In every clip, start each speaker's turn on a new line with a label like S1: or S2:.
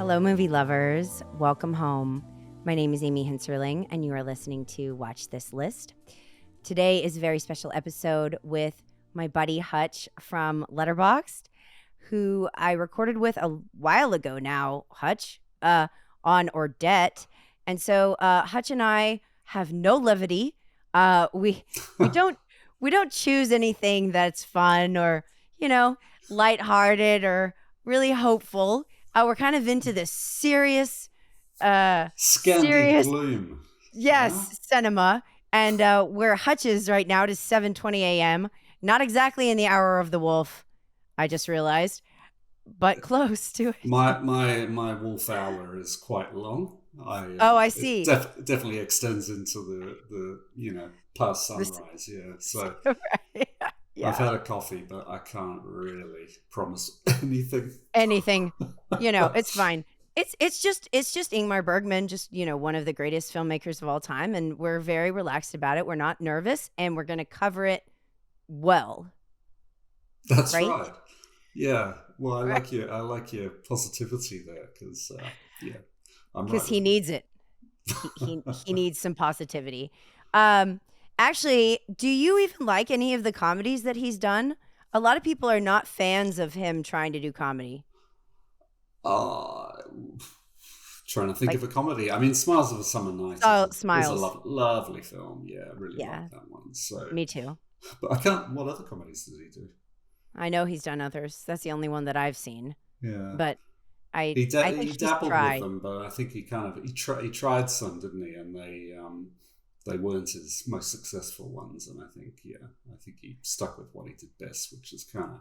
S1: Hello, movie lovers. Welcome home. My name is Amy Hinserling, and you are listening to Watch This List. Today is a very special episode with my buddy Hutch from Letterboxd, who I recorded with a while ago now, Hutch, on Ordette. And so Hutch and I have no levity. We don't choose anything that's fun or, lighthearted or really hopeful. We're kind of into this serious,
S2: Scandi gloom. Yeah.
S1: cinema. And where Hutch is right now, it is 7:20 a.m. Not exactly in the hour of the wolf, I just realized, but close to it.
S2: My wolf hour is quite long.
S1: I see.
S2: It definitely extends into the past sunrise. Yeah. So
S1: Right. Yeah.
S2: I've had a coffee, but I can't really promise anything.
S1: It's fine. It's just Ingmar Bergman, just one of the greatest filmmakers of all time, and we're very relaxed about it. We're not nervous, and we're going to cover it well.
S2: That's
S1: right.
S2: right. Yeah. Well, I
S1: Right.
S2: like your positivity there because I'm
S1: Because
S2: right.
S1: he needs it. He needs some positivity. Actually, do you even like any of the comedies that he's done? A lot of people are not fans of him trying to do comedy.
S2: Trying to think
S1: Like,
S2: of a comedy. I mean, Smiles of a Summer Night
S1: oh,
S2: is a
S1: Smiles.
S2: lovely film. Yeah, I really
S1: Yeah,
S2: like that one. So,
S1: me too.
S2: but I can't. What other comedies does he do?
S1: I know he's done others. That's the only one that I've seen.
S2: Yeah,
S1: But I
S2: he
S1: think
S2: he
S1: he's
S2: dabbled with
S1: tried.
S2: them, but I think he tried some, didn't he? And they weren't his most successful ones. And I think he stuck with what he did best, which is kind of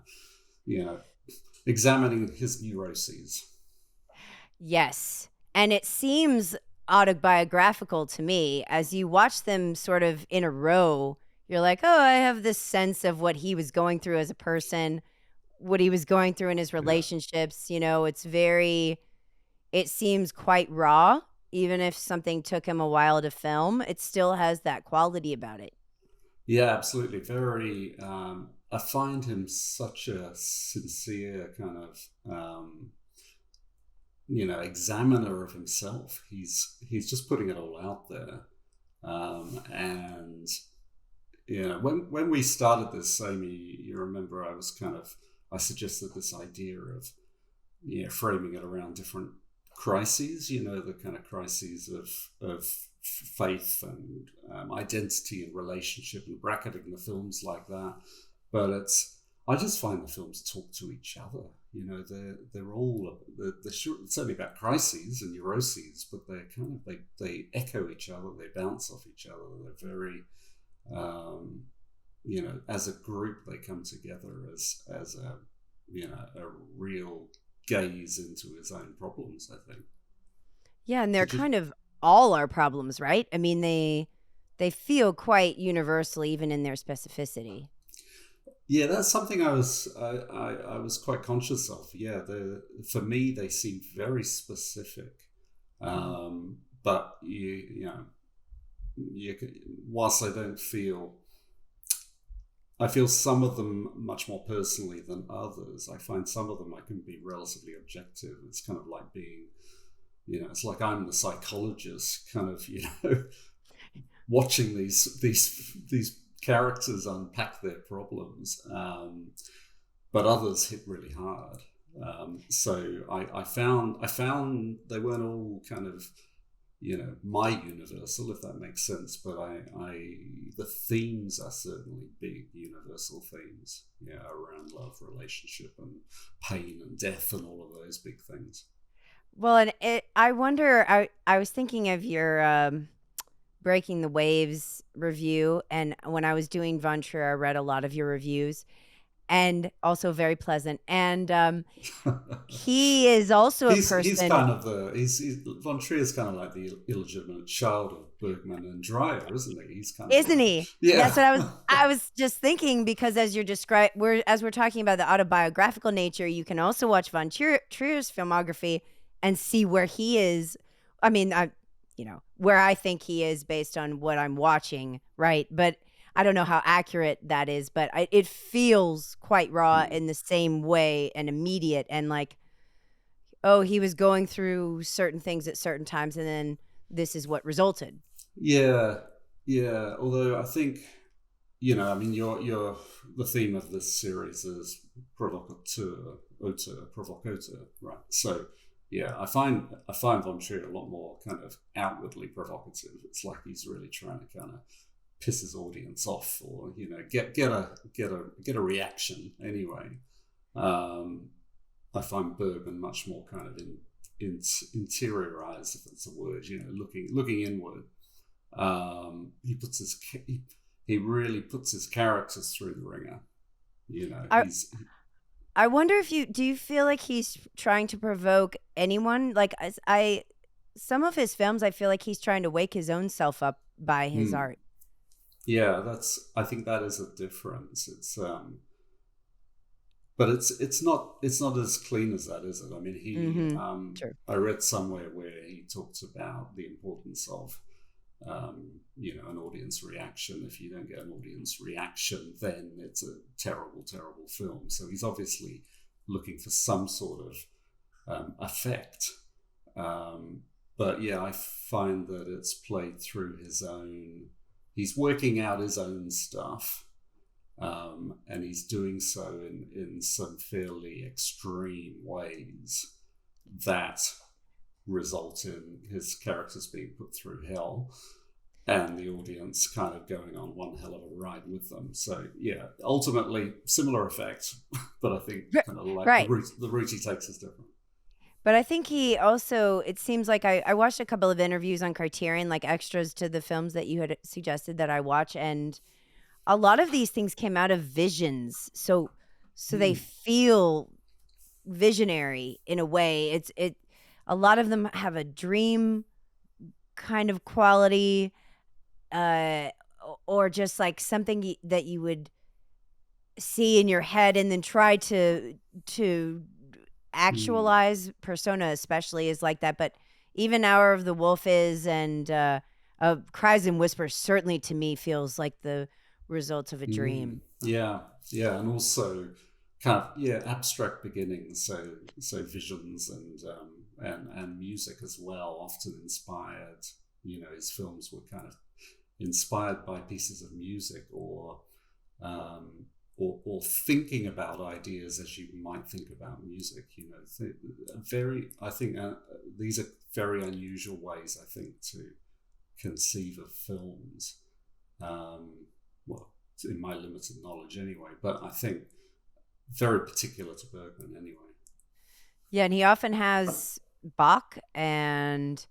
S2: examining his neuroses.
S1: Yes. And it seems autobiographical to me. As you watch them sort of in a row, you're like, oh, I have this sense of what he was going through as a person, what he was going through in his
S2: Yeah.
S1: relationships. It seems quite raw. Even if something took him a while to film, it still has that quality about it.
S2: Yeah, absolutely. Very. I find him such a sincere kind of, examiner of himself. He's just putting it all out there, and when we started this, Amy, you remember I suggested this idea of framing it around different crises. The kind of crises of faith and identity and relationship, and bracketing the films like that. But I just find the films talk to each other. They're all it's only about crises and neuroses, but they're they echo each other, they bounce off each other. They're very as a group they come together as a real gaze into his own problems, I think.
S1: Yeah, and they're
S2: Did you
S1: kind of all our problems, right? I mean, they feel quite universal even in their specificity.
S2: Yeah, that's something I was quite conscious of. Yeah, for me they seem very specific,
S1: Mhm.
S2: but whilst I feel some of them much more personally than others. I find some of them I can be relatively objective. It's kind of like being, it's like I'm the psychologist, kind of, watching these characters unpack their problems, but others hit really hard. So I found they weren't all kind of my universal, if that makes sense. But the themes are certainly big universal themes, around love, relationship, and pain and death, and all of those big things.
S1: Well, and I wonder. I was thinking of your Breaking the Waves review, and when I was doing Von Trier, I read a lot of your reviews, and also very pleasant. And he is also a
S2: He's
S1: person,
S2: kind of Von Trier's kind of like the illegitimate child of Bergman and Dreyer, isn't he? He's kind of
S1: isn't
S2: like,
S1: he?
S2: yeah.
S1: That's what I was just thinking, because as we're talking about the autobiographical nature, you can also watch Von Trier's filmography and see where he is. I mean, where I think he is based on what I'm watching, right? But I don't know how accurate that is, but it feels quite raw in the same way and immediate, and like oh, he was going through certain things at certain times, and then this is what resulted.
S2: Yeah, yeah. Although I think, I mean, your the theme of this series is provocateur, right? So yeah, I find Von Trier a lot more kind of outwardly provocative. It's like he's really trying to kind of piss his audience off, or get a reaction anyway. Um, I find Bergman much more kind of interiorized, if that's a word. Looking inward. He puts he really puts his characters through the ringer.
S1: I
S2: He's
S1: I wonder if do you feel like he's trying to provoke anyone? Like some of his films, I feel like he's trying to wake his own self up by his
S2: mm,
S1: art.
S2: yeah. I think that is a difference. But it's not as clean as that, is it? I mean,
S1: Mm-hmm. True.
S2: I read somewhere where he talks about the importance of an audience reaction. If you don't get an audience reaction, then it's a terrible, terrible film. So he's obviously looking for some sort of effect. But yeah, I find that it's played through he's working out his own stuff. And he's doing so in some fairly extreme ways that result in his characters being put through hell and the audience kind of going on one hell of a ride with them. So yeah, ultimately similar effect, but I think kind of like
S1: Right.
S2: the route he takes is different.
S1: But I think he also, it seems like I watched a couple of interviews on Criterion, like extras to the films that you had suggested that I watch. And a lot of these things came out of visions. So they feel visionary in a way. A lot of them have a dream kind of quality, or just like something that you would see in your head and then try to actualize. Persona especially is like that, but even Hour of the Wolf is, and Cries and Whispers certainly to me feels like the result of a dream.
S2: Yeah, yeah, and also kind of abstract beginnings. So visions and music as well, often inspired. His films were kind of inspired by pieces of music, or thinking about ideas as you might think about music. I think these are very unusual ways, I think, to conceive of films. Well, in my limited knowledge anyway, but I think very particular to Bergman anyway.
S1: Yeah, and he often has Bach, and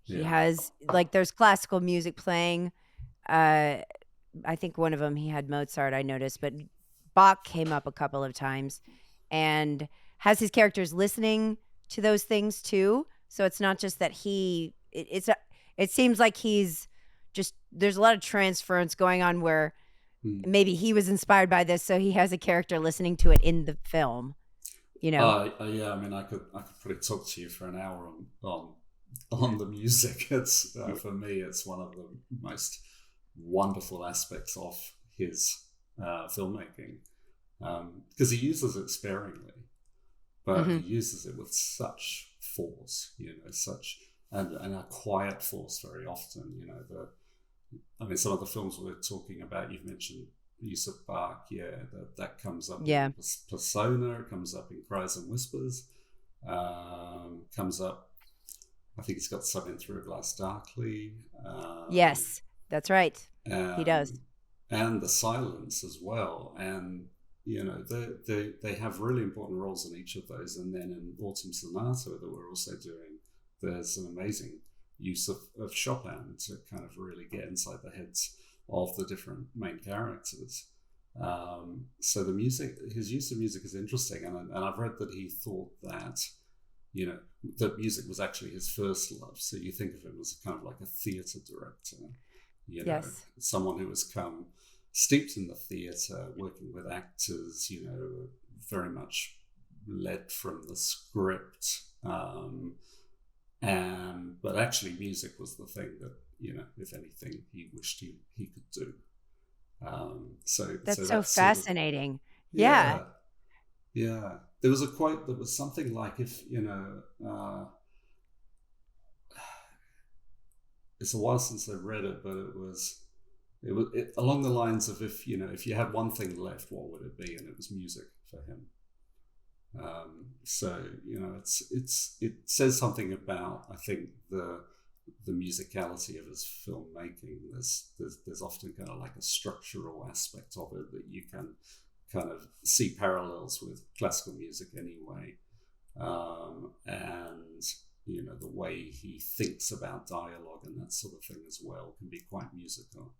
S1: he has, like, there's classical music playing. I think one of them he had Mozart, I noticed, but Bach came up a couple of times, and has his characters listening to those things too. So it's not just that it seems like he's just, there's a lot of transference going on where maybe he was inspired by this, so he has a character listening to it in the film.
S2: Yeah, I mean, I could probably talk to you for an hour on the music. It's for me, it's one of the most wonderful aspects of his filmmaking, because he uses it sparingly, but he uses it with such force, and a quiet force very often. Some of the films we're talking about, you've mentioned use of Bach, that comes up in Persona, comes up in Cries and Whispers, comes up, I think he's got some in Through a Glass Darkly.
S1: Yes, that's right. He does.
S2: And the silence as well. And, they have really important roles in each of those. And then in Autumn Sonata that we're also doing, there's an amazing use of Chopin to kind of really get inside the heads of the different main characters. So his use of music is interesting, and I've read that he thought that that music was actually his first love. So you think of him as kind of like a theatre director,
S1: Yes.
S2: someone who has come steeped in the theatre, working with actors, very much led from the script. But actually music was the thing that, if anything, he wished he could do.
S1: That's so
S2: that's
S1: fascinating.
S2: Sort of,
S1: Yeah.
S2: Yeah. There was a quote that was something like, if, it's a while since I read it, but it was along the lines of, if you had one thing left, what would it be? And it was music for him. So it says something about, I think, the musicality of his filmmaking. There's often kind of like a structural aspect of it that you can kind of see parallels with classical music anyway, and the way he thinks about dialogue and that sort of thing as well can be quite musical.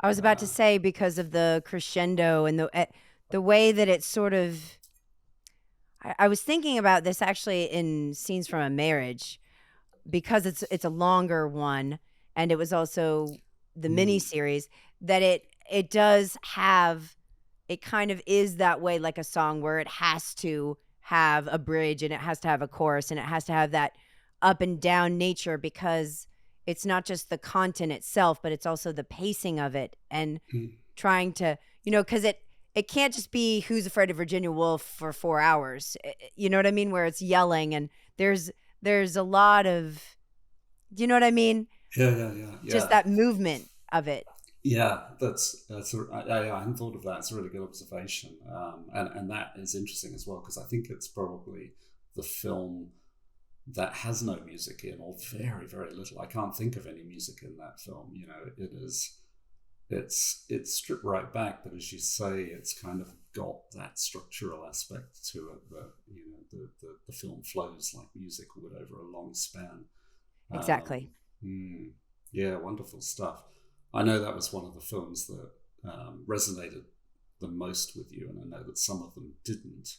S1: I was about to say, because of the crescendo and the way that it's sort of. I was thinking about this actually in Scenes from a Marriage, because it's a longer one, and it was also the mini series, that it does have, it kind of is that way, like a song where it has to have a bridge and it has to have a chorus and it has to have that up and down nature, because it's not just the content itself, but it's also the pacing of it, and trying to, because it can't just be Who's Afraid of Virginia Woolf for 4 hours. You know what I mean? Where it's yelling and there's a lot of, do you know what I mean?
S2: Yeah.
S1: Just that movement of it.
S2: Yeah, I hadn't thought of that. It's a really good observation, and that is interesting as well, because I think it's probably the film that has no music in, or very, very little. I can't think of any music in that film. It's stripped right back, but as you say, it's kind of got that structural aspect to it that the film flows like music would over a long span.
S1: Exactly.
S2: Yeah, wonderful stuff. I know that was one of the films that resonated the most with you, and I know that some of them didn't.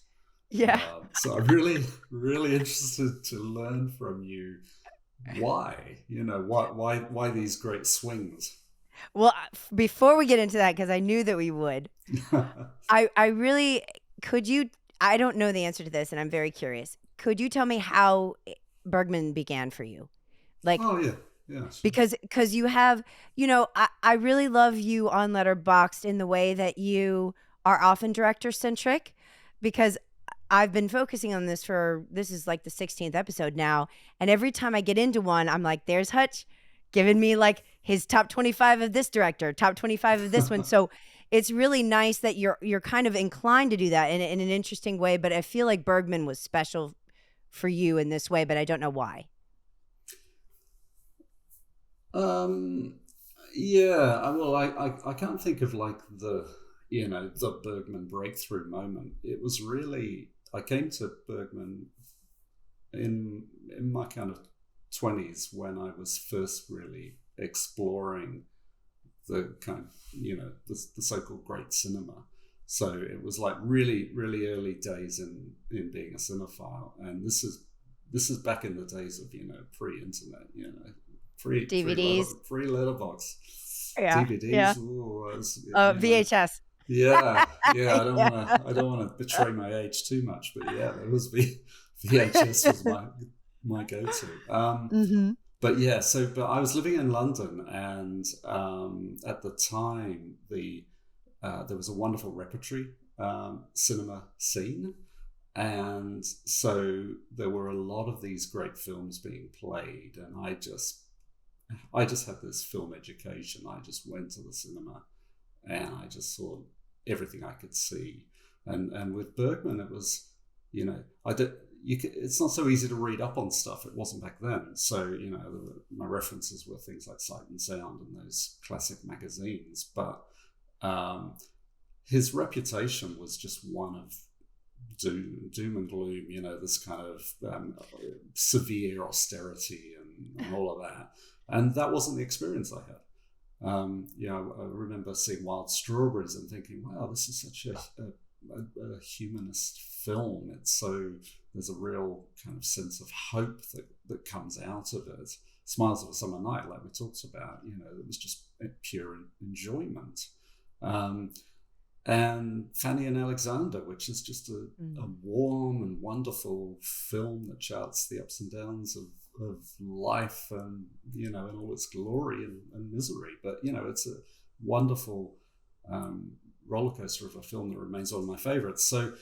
S1: Yeah.
S2: So I'm really, really interested to learn from you why these great swings.
S1: Well, before we get into that, because I knew that we would, I really, I don't know the answer to this, and I'm very curious. Could you tell me how Bergman began for you? Like,
S2: oh yeah. Yeah,
S1: sure. Because you have, I really love you on Letterboxd in the way that you are often director centric, because I've been focusing on this is like the 16th episode now. And every time I get into one, I'm like, there's Hutch giving me like his top 25 of this director, top 25 of this one. So it's really nice that you're kind of inclined to do that in an interesting way. But I feel like Bergman was special for you in this way, but I don't know why.
S2: Yeah, well, I can't think of like the Bergman breakthrough moment. It was really, I came to Bergman in my kind of 20s, when I was first really exploring the kind of the so-called great cinema. So it was like really, really early days in being a cinephile, and this is back in the days of pre-internet,
S1: DVDs,
S2: free letterbox,
S1: yeah,
S2: DVDs,
S1: yeah. VHS.
S2: Yeah. I don't want to betray my age too much, but yeah, there was VHS was my go-to. But yeah, but I was living in London, and at the time there was a wonderful repertory cinema scene, and so there were a lot of these great films being played, and I just had this film education. I just went to the cinema and I just saw everything I could see. And with Bergman, it was, it's not so easy to read up on stuff. It wasn't back then. So, my references were things like Sight and Sound and those classic magazines. But his reputation was just one of doom and gloom, this kind of severe austerity and all of that. And that wasn't the experience I had. I remember seeing Wild Strawberries and thinking, wow, this is such a humanist film. There's a real kind of sense of hope that comes out of it. Smiles of a Summer Night, like we talked about, it was just pure enjoyment. And Fanny and Alexander, which is just a warm and wonderful film that charts the ups and downs of life, and in all its glory and misery. But it's a wonderful roller coaster of a film that remains one of my favorites. So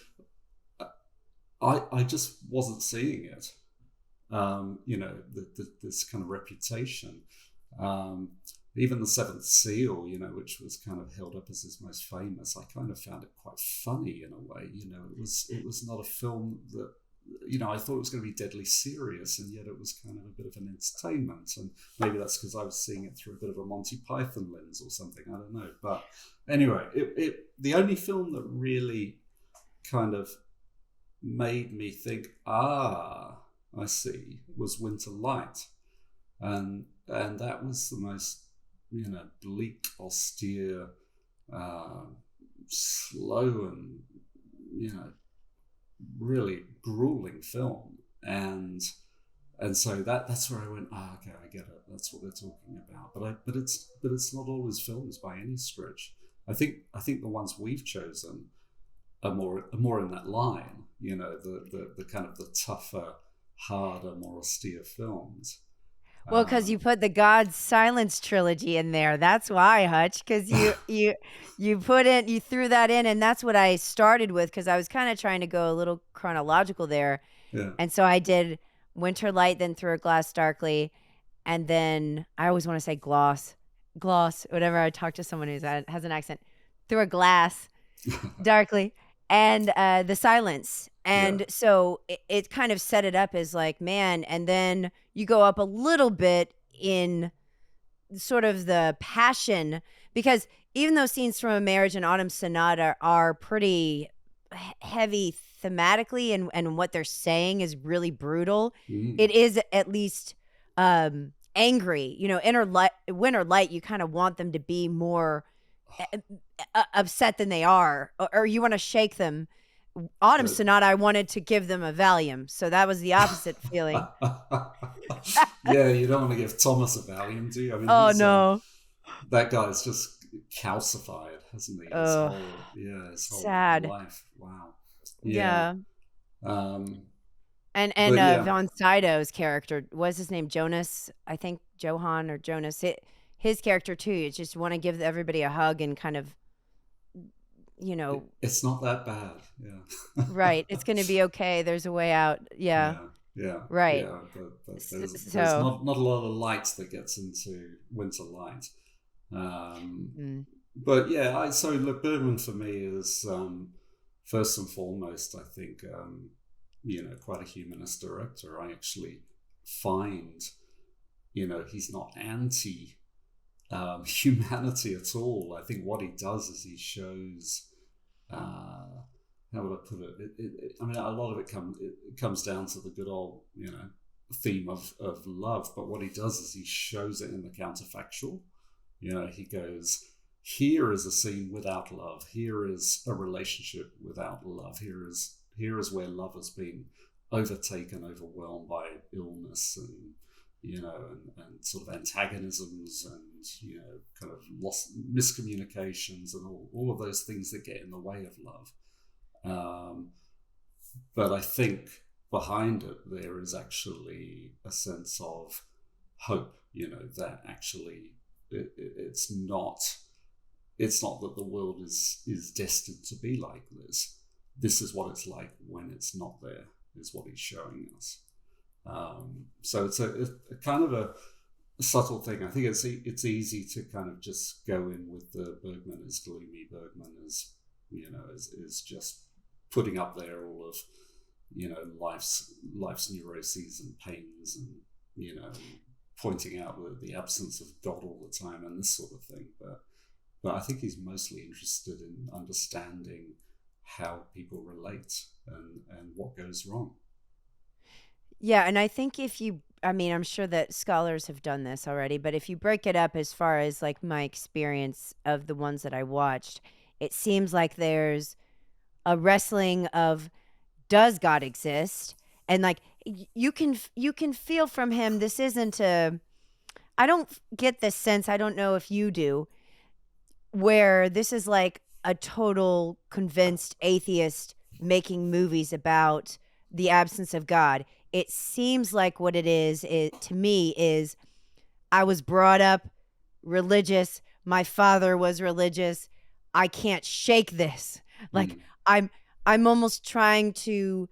S2: I just wasn't seeing it. This kind of reputation. Even the Seventh Seal, which was kind of held up as his most famous, I kind of found it quite funny in a way. It was not a film that, I thought it was going to be deadly serious, and yet it was kind of a bit of an entertainment. And maybe that's because I was seeing it through a bit of a Monty Python lens or something. I don't know. But anyway, the only film that really kind of made me think, I see, was Winter Light. And that was the most, bleak, austere, slow and, really grueling film. And so that's where I went, okay, I get it. That's what they're talking about. But it's not all his films by any stretch. I think the ones we've chosen are more in that line, the kind of the tougher, harder, more austere films.
S1: Well, because you put the God's Silence trilogy in there. That's why, Hutch, because you threw that in, and that's what I started with, because I was kind of trying to go a little chronological there.
S2: Yeah.
S1: And so I did Winter Light, then Through a Glass Darkly, and then I always want to say gloss, whenever I talk to someone who has an accent, Through a Glass Darkly, and The Silence. And so it kind of set it up as like, man, and then you go up a little bit in sort of the passion, because even though Scenes from a Marriage and Autumn Sonata are pretty heavy thematically, and what they're saying is really brutal, it is at least angry. Winter Light, you kind of want them to be more upset than they are, or you want to shake them. Autumn Sonata, I wanted to give them a Valium, so that was the opposite feeling.
S2: Yeah, you don't want to give Thomas a Valium, do you? I mean,
S1: no,
S2: that guy's just calcified, hasn't he? His whole
S1: sad
S2: life. Wow.
S1: Yeah.
S2: And
S1: Von Sydow's character, what's his name? Jonas, I think, Johan or Jonas. His character too. You just want to give everybody a hug and kind of,
S2: it's not that bad. Yeah.
S1: Right. It's going to be okay. There's a way out. Yeah. Right.
S2: Yeah. There's not a lot of light that gets into Winter Light. But yeah, so look, Bergman for me is first and foremost, I think, quite a humanist director. I actually find, he's not anti humanity at all. I think what he does is he shows, how would I put it? I mean, a lot of it comes down to the good old, theme of love. But what he does is he shows it in the counterfactual. He goes, here is a scene without love. Here is a relationship without love. Here is where love has been overtaken, overwhelmed by illness and and sort of antagonisms and kind of lost miscommunications and all of those things that get in the way of love. But I think behind it there is actually a sense of hope. That actually it's not that the world is destined to be like this. This is what it's like when it's not there, is what he's showing us. So it's a kind of a subtle thing. I think it's easy to kind of just go in with the Bergman is gloomy. Bergman is is just putting up there all of life's neuroses and pains, and pointing out the absence of God all the time and this sort of thing. But I think he's mostly interested in understanding how people relate and what goes wrong.
S1: Yeah, and I think I'm sure that scholars have done this already, but if you break it up as far as like my experience of the ones that I watched, it seems like there's a wrestling of, does God exist? And like you can feel from him, this isn't I don't get this sense, I don't know if you do, where this is like a total convinced atheist making movies about the absence of God. It seems like what it is to me is, I was brought up religious. My father was religious. I can't shake this. Like I'm almost trying to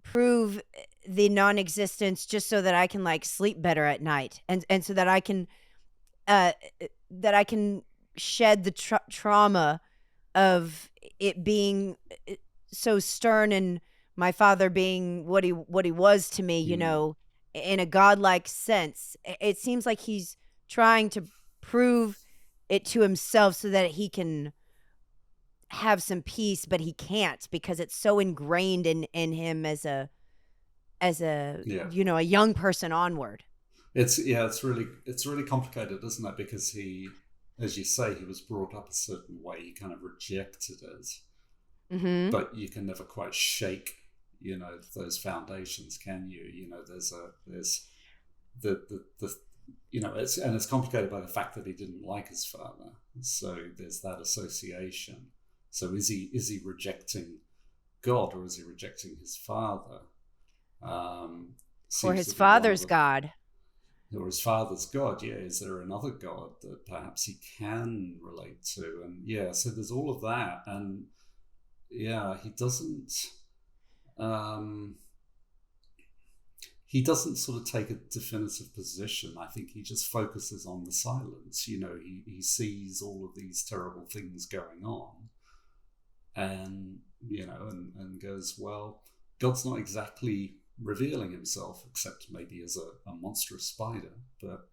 S1: prove the non-existence just so that I can like sleep better at night, and so uh that I can shed the trauma of it being so stern, and my father being what he was to me,
S2: Mm.
S1: in a godlike sense. It seems like he's trying to prove it to himself so that he can have some peace, but he can't because it's so ingrained in him as a
S2: Yeah.
S1: a young person onward.
S2: It's really complicated, isn't it? Because he, as you say, he was brought up a certain way. He kind of rejected it,
S1: Mhm.
S2: but you can never quite shake, those foundations, can you? There's the it's complicated by the fact that he didn't like his father. So there's that association. So is he rejecting God, or is he rejecting his father?
S1: For
S2: Seems
S1: his
S2: to be one of
S1: father's
S2: the,
S1: God.
S2: or his father's God. Yeah, is there another God that perhaps he can relate to? And yeah, so there's all of that, and yeah, um, he doesn't sort of take a definitive position. I think he just focuses on the silence. He sees all of these terrible things going on, and and goes, well, God's not exactly revealing himself, except maybe as a monstrous spider. But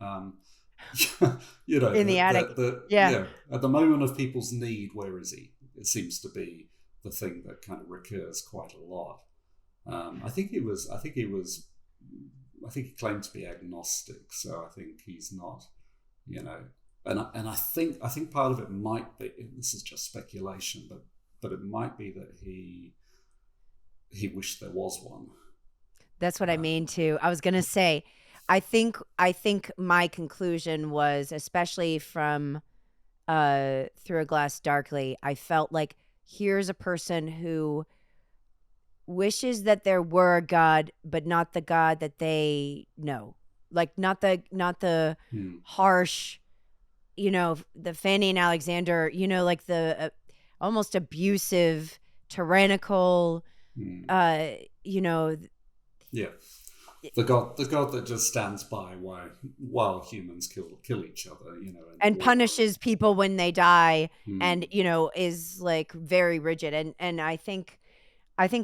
S1: In the attic. Yeah.
S2: at the moment of people's need, where is he? It seems to be the thing that kind of recurs quite a lot. I think he was. I think he was. I think he claimed to be agnostic, so I think he's not. You know, and I think part of it might be. This is just speculation, but it might be that he wished there was one.
S1: That's what I
S2: Uh,
S1: mean too. I was going to say I think my conclusion was, especially from Through a Glass Darkly, I felt like here's a person who wishes that there were a God, but not the God that they know. Like not the
S2: hmm,
S1: harsh, the Fanny and Alexander, like the almost abusive, tyrannical,
S2: hmm.
S1: uh, you know,
S2: Yeah, the God that just stands by while humans kill each other, in
S1: and
S2: war.
S1: punishes people when they die, and
S2: Hmm,
S1: is like very rigid. And I think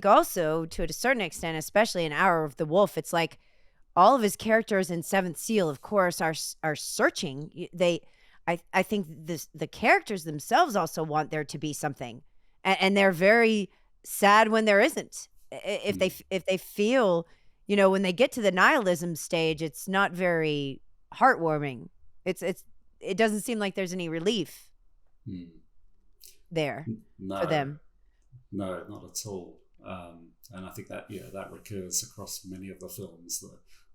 S1: also, to a certain extent, especially in Hour of the Wolf, it's like all of his characters in Seventh Seal, of course, are searching. I think the characters themselves also want there to be something, and they're very sad when there isn't. If
S2: hmm,
S1: they feel, when they get to the nihilism stage, it's not very heartwarming. It doesn't seem like there's any relief
S2: hmm.
S1: there for
S2: No,
S1: them.
S2: no, not at all. And I think that recurs across many of the films,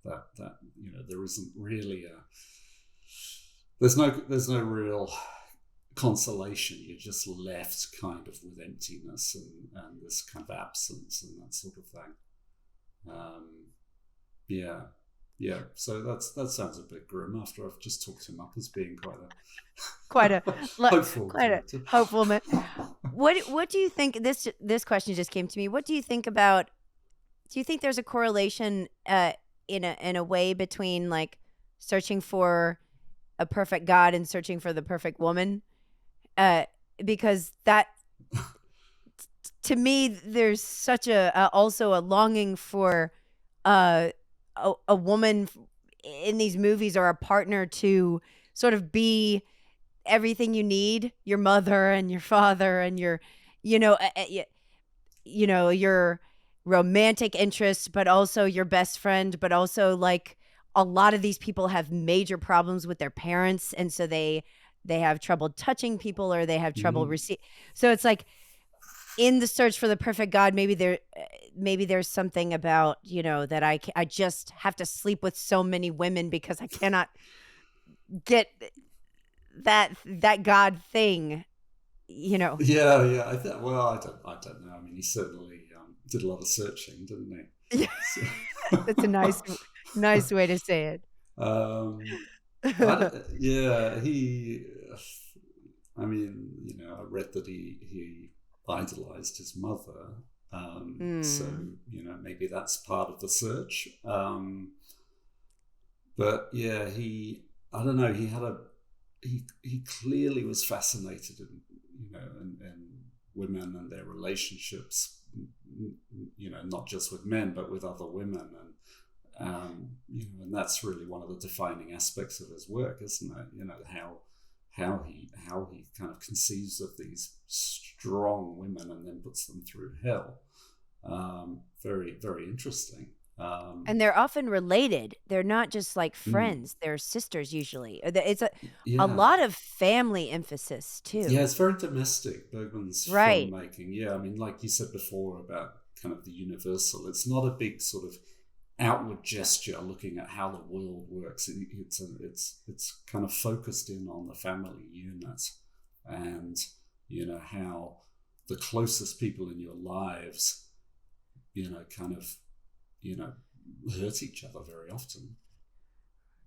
S2: that there isn't really a there's no real consolation. You're just left kind of with emptiness, and this kind of absence and that sort of thing. Um, yeah, yeah. So that sounds a bit grim after I've just talked him up as being quite
S1: Quite a
S2: a
S1: le-
S2: hopeful
S1: quite a
S2: character.
S1: hopeful man. What do you think? This question just came to me. What do you think about? Do you think there's a correlation, in a way, between like searching for a perfect God and searching for the perfect woman? Uh, because that, to me, there's such also a longing for uh, a woman in these movies, or a partner to sort of be everything you need, your mother and your father and your, you know, your romantic interests, but also your best friend, but also like a lot of these people have major problems with their parents, and so they have trouble touching people, or they have trouble
S2: Mm.
S1: receive. So it's like, in the search for the perfect God, maybe there's something about, that I just have to sleep with so many women because I cannot get that God thing, you know.
S2: Yeah, yeah. Well, I don't know. I mean, he certainly did a lot of searching, didn't he? So,
S1: That's a nice way to say
S2: um,
S1: it.
S2: yeah, he. I mean, I read that he idolized his mother. So
S1: Mm.
S2: maybe that's part of the search. But yeah, I don't know, he clearly was fascinated in, in women and their relationships, not just with men, but with other women. And, and that's really one of the defining aspects of his work, isn't it? How he kind of conceives of these strong women and then puts them through hell. Very, very interesting.
S1: And they're often related. They're not just like friends. They're sisters usually. It's a lot of family emphasis too.
S2: Yeah, it's very domestic, Bergman's filmmaking. Yeah, I mean, like you said before about kind of the universal, it's not a big sort of outward gesture looking at how the world works. It's kind of focused in on the family unit, and how the closest people in your lives hurt each other very often,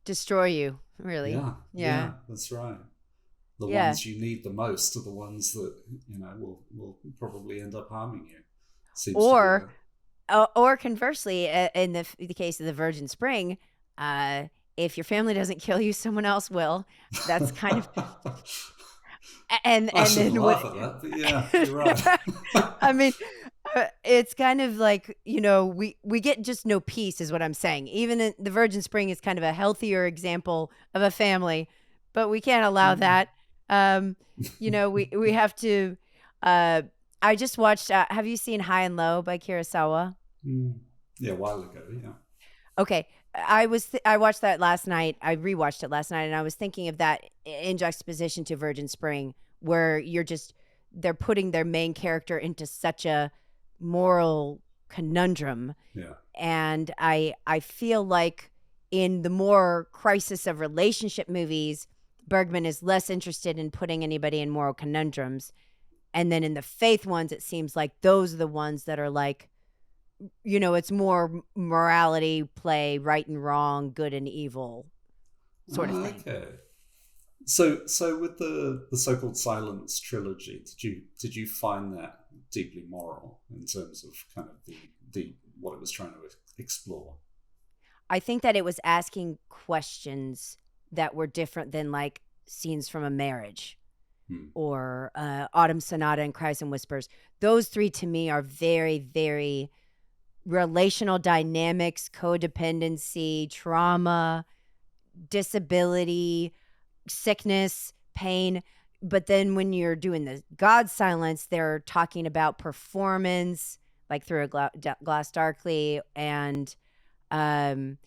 S1: destroy you, really.
S2: Yeah, that's right. The ones you need the most are the ones that will probably end up harming you.
S1: Or conversely, in the case of the Virgin Spring, if your family doesn't kill you, someone else will. That's kind of and
S2: I should
S1: then
S2: laugh at that, but yeah, you're right.
S1: I mean, it's kind of like, we get just no peace is what I'm saying. Even in the Virgin Spring is kind of a healthier example of a family, but we can't allow that. We have to. I just watched. Have you seen High and Low by Kurosawa?
S2: Yeah, a while ago. Yeah.
S1: Okay, I watched that last night. I rewatched it last night, and I was thinking of that in juxtaposition to Virgin Spring, where they're putting their main character into such a moral conundrum.
S2: Yeah.
S1: And I feel like in the more crisis of relationship movies, Bergman is less interested in putting anybody in moral conundrums. And then in the faith ones, it seems like those are the ones that are like, it's more morality play, right and wrong, good and evil sort of thing.
S2: Okay. So with the so-called Silence trilogy, did you find that deeply moral in terms of kind of the what it was trying to explore?
S1: I think that it was asking questions that were different than like scenes from a marriage or Autumn Sonata and Cries and Whispers. Those three to me are very, very relational dynamics, codependency, trauma, disability, sickness, pain. But then when you're doing the God Silence, they're talking about performance, like Through a Glass Darkly, and the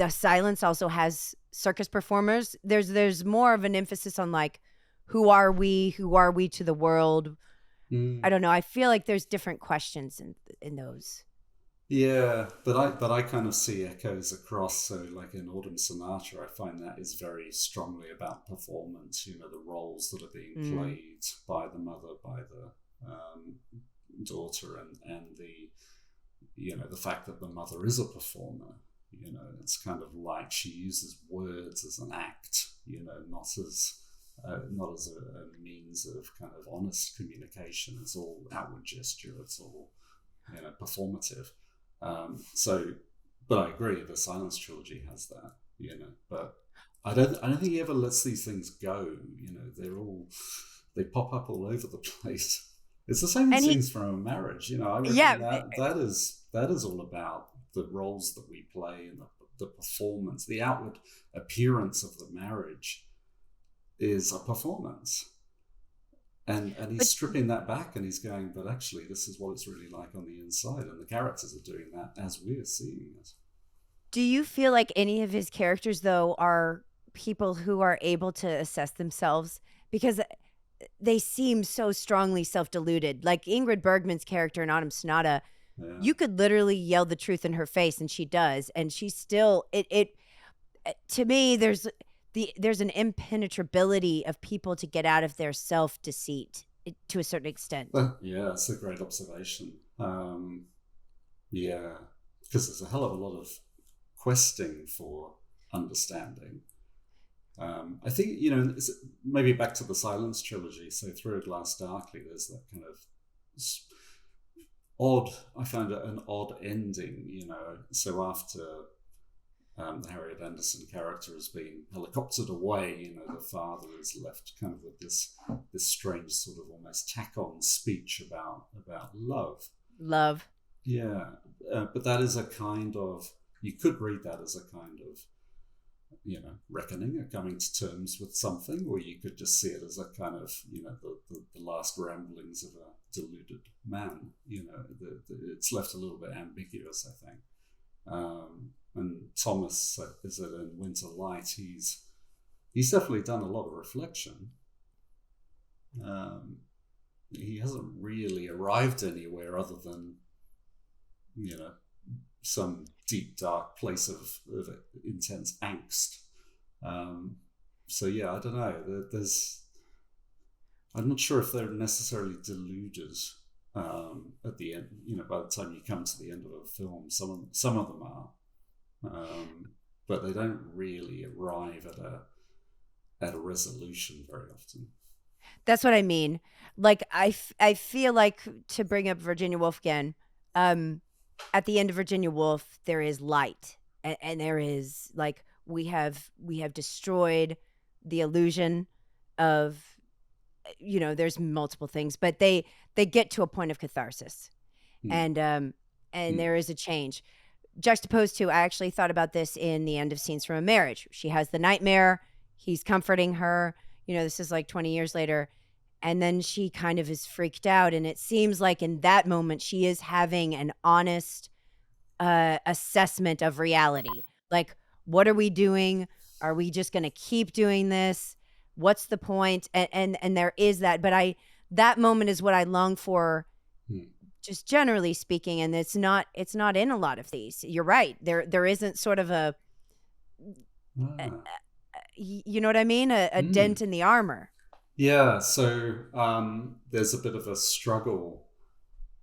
S1: Silence also has circus performers. There's more of an emphasis on like, who are we to the world? I don't know. I feel like there's different questions in those.
S2: Yeah, but I kind of see echoes across. So like in Autumn Sonata, I find that is very strongly about performance, the roles that are being played by the mother, by the daughter, and the fact that the mother is a performer. It's kind of like she uses words as an act, not as a means of kind of honest communication. It's all outward gesture. It's all performative. But I agree, the Silence trilogy has that. But I don't think he ever lets these things go. They pop up all over the place. It's the same things from a marriage. I reckon that is all about the roles that we play and the performance, the outward appearance of the marriage is a performance. And he's stripping that back, and he's going, but actually this is what it's really like on the inside, and the characters are doing that as we're seeing it.
S1: Do you feel like any of his characters, though, are people who are able to assess themselves? Because they seem so strongly self-deluded. Like Ingrid Bergman's character in Autumn Sonata, you could literally yell the truth in her face, and she does. And she's still, to me, there's an impenetrability of people to get out of their self-deceit to a certain extent.
S2: Yeah, that's a great observation. Yeah, because there's a hell of a lot of questing for understanding. I think, maybe back to the Silence trilogy, so Through a Glass Darkly, there's that kind of odd. I found it an odd ending, So after the Harriet Anderson character has been helicoptered away, the father is left kind of with this strange sort of almost tack-on speech about love.
S1: Love.
S2: Yeah, but that is a kind of, you could read that as a kind of, reckoning or coming to terms with something, or you could just see it as a kind of, the last ramblings of a deluded man. It's left a little bit ambiguous, I think. And Thomas is it in Winter Light. He's definitely done a lot of reflection. He hasn't really arrived anywhere other than, some deep, dark place of intense angst. So yeah, I don't know. I'm not sure if they're necessarily deluded at the end. By the time you come to the end of a film, some of them are, but they don't really arrive at a resolution very often.
S1: That's what I mean. Like I feel like, to bring up Virginia Woolf again, at the end of Virginia Woolf, there is light, and there is, like, we have destroyed the illusion of, there's multiple things, but they get to a point of catharsis, and there is a change. Juxtaposed to, I actually thought about this in the end of Scenes from a Marriage. She has the nightmare. He's comforting her. This is like 20 years later. And then she kind of is freaked out. And it seems like in that moment, she is having an honest assessment of reality. Like, what are we doing? Are we just going to keep doing this? What's the point? And there is that. But that moment is what I long for, just generally speaking. And it's not in a lot of these. You're right. There isn't sort of a you know what I mean? A dent in the armor.
S2: Yeah, so there's a bit of a struggle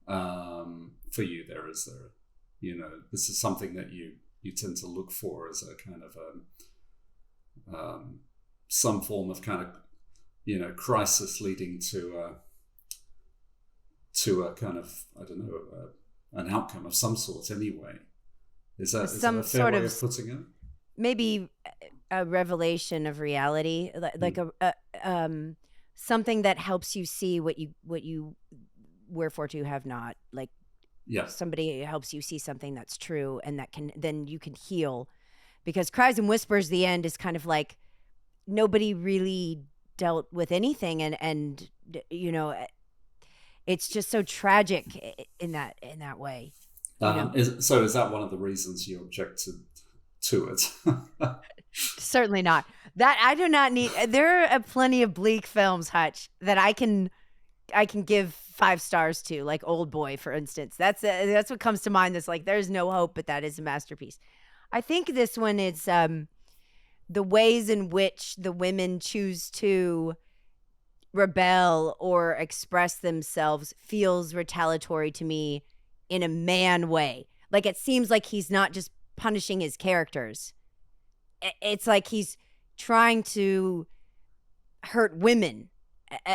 S2: for you there, is there? This is something that you tend to look for as a kind of some form of kind of, crisis leading to a kind of, I don't know, an outcome of some sort anyway. Is that a fair way of putting it?
S1: Maybe a revelation of reality, like something that helps you see what you wherefore to have not, like, somebody helps you see something that's true, and then you can heal. Because Cries and Whispers, the end, is kind of like nobody really dealt with anything, and it's just so tragic in that way.
S2: Is that one of the reasons you objected to it?
S1: Certainly not. That I do not need. There are plenty of bleak films, Hutch, that I can give 5 stars to, like Old Boy, for instance. That's what comes to mind. That's like, there's no hope, but that is a masterpiece. I think this one is the ways in which the women choose to rebel or express themselves feels retaliatory to me in a man way. Like, it seems like he's not just punishing his characters. It's like he's trying to hurt women.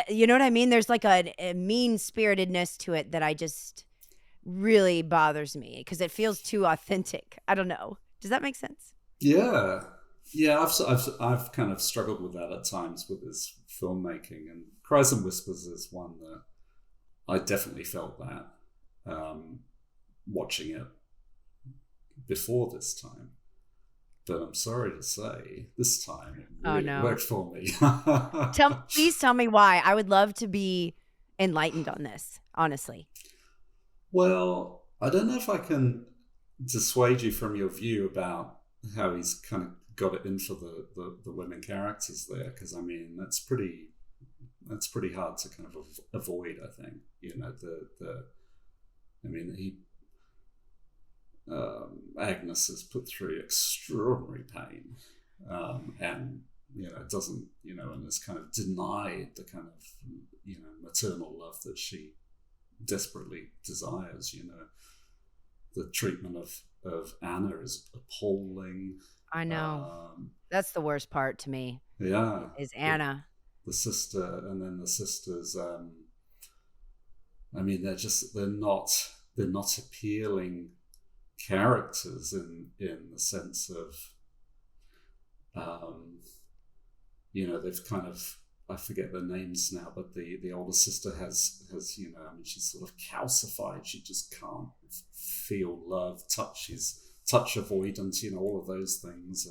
S1: You know what I mean? There's like a mean-spiritedness to it that I just really bothers me because it feels too authentic. I don't know. Does that make sense?
S2: Yeah. I've kind of struggled with that at times with his filmmaking, and Cries and Whispers is one that I definitely felt that watching it before this time. But I'm sorry to say, this time it really worked for me.
S1: Please tell me why. I would love to be enlightened on this, honestly.
S2: Well, I don't know if I can dissuade you from your view about how he's kind of got it in for the women characters there, because I mean that's pretty hard to kind of avoid. I think Agnes is put through extraordinary pain, and doesn't and is kind of denied the kind of maternal love that she desperately desires. The treatment of Anna is appalling.
S1: I know. That's the worst part to me.
S2: Yeah,
S1: is Anna,
S2: the sister, and then the sisters. I mean, they're they're not appealing characters in the sense of, they've kind of, I forget their names now, but the older sister has she's sort of calcified. She just can't feel love, touch avoidance, all of those things,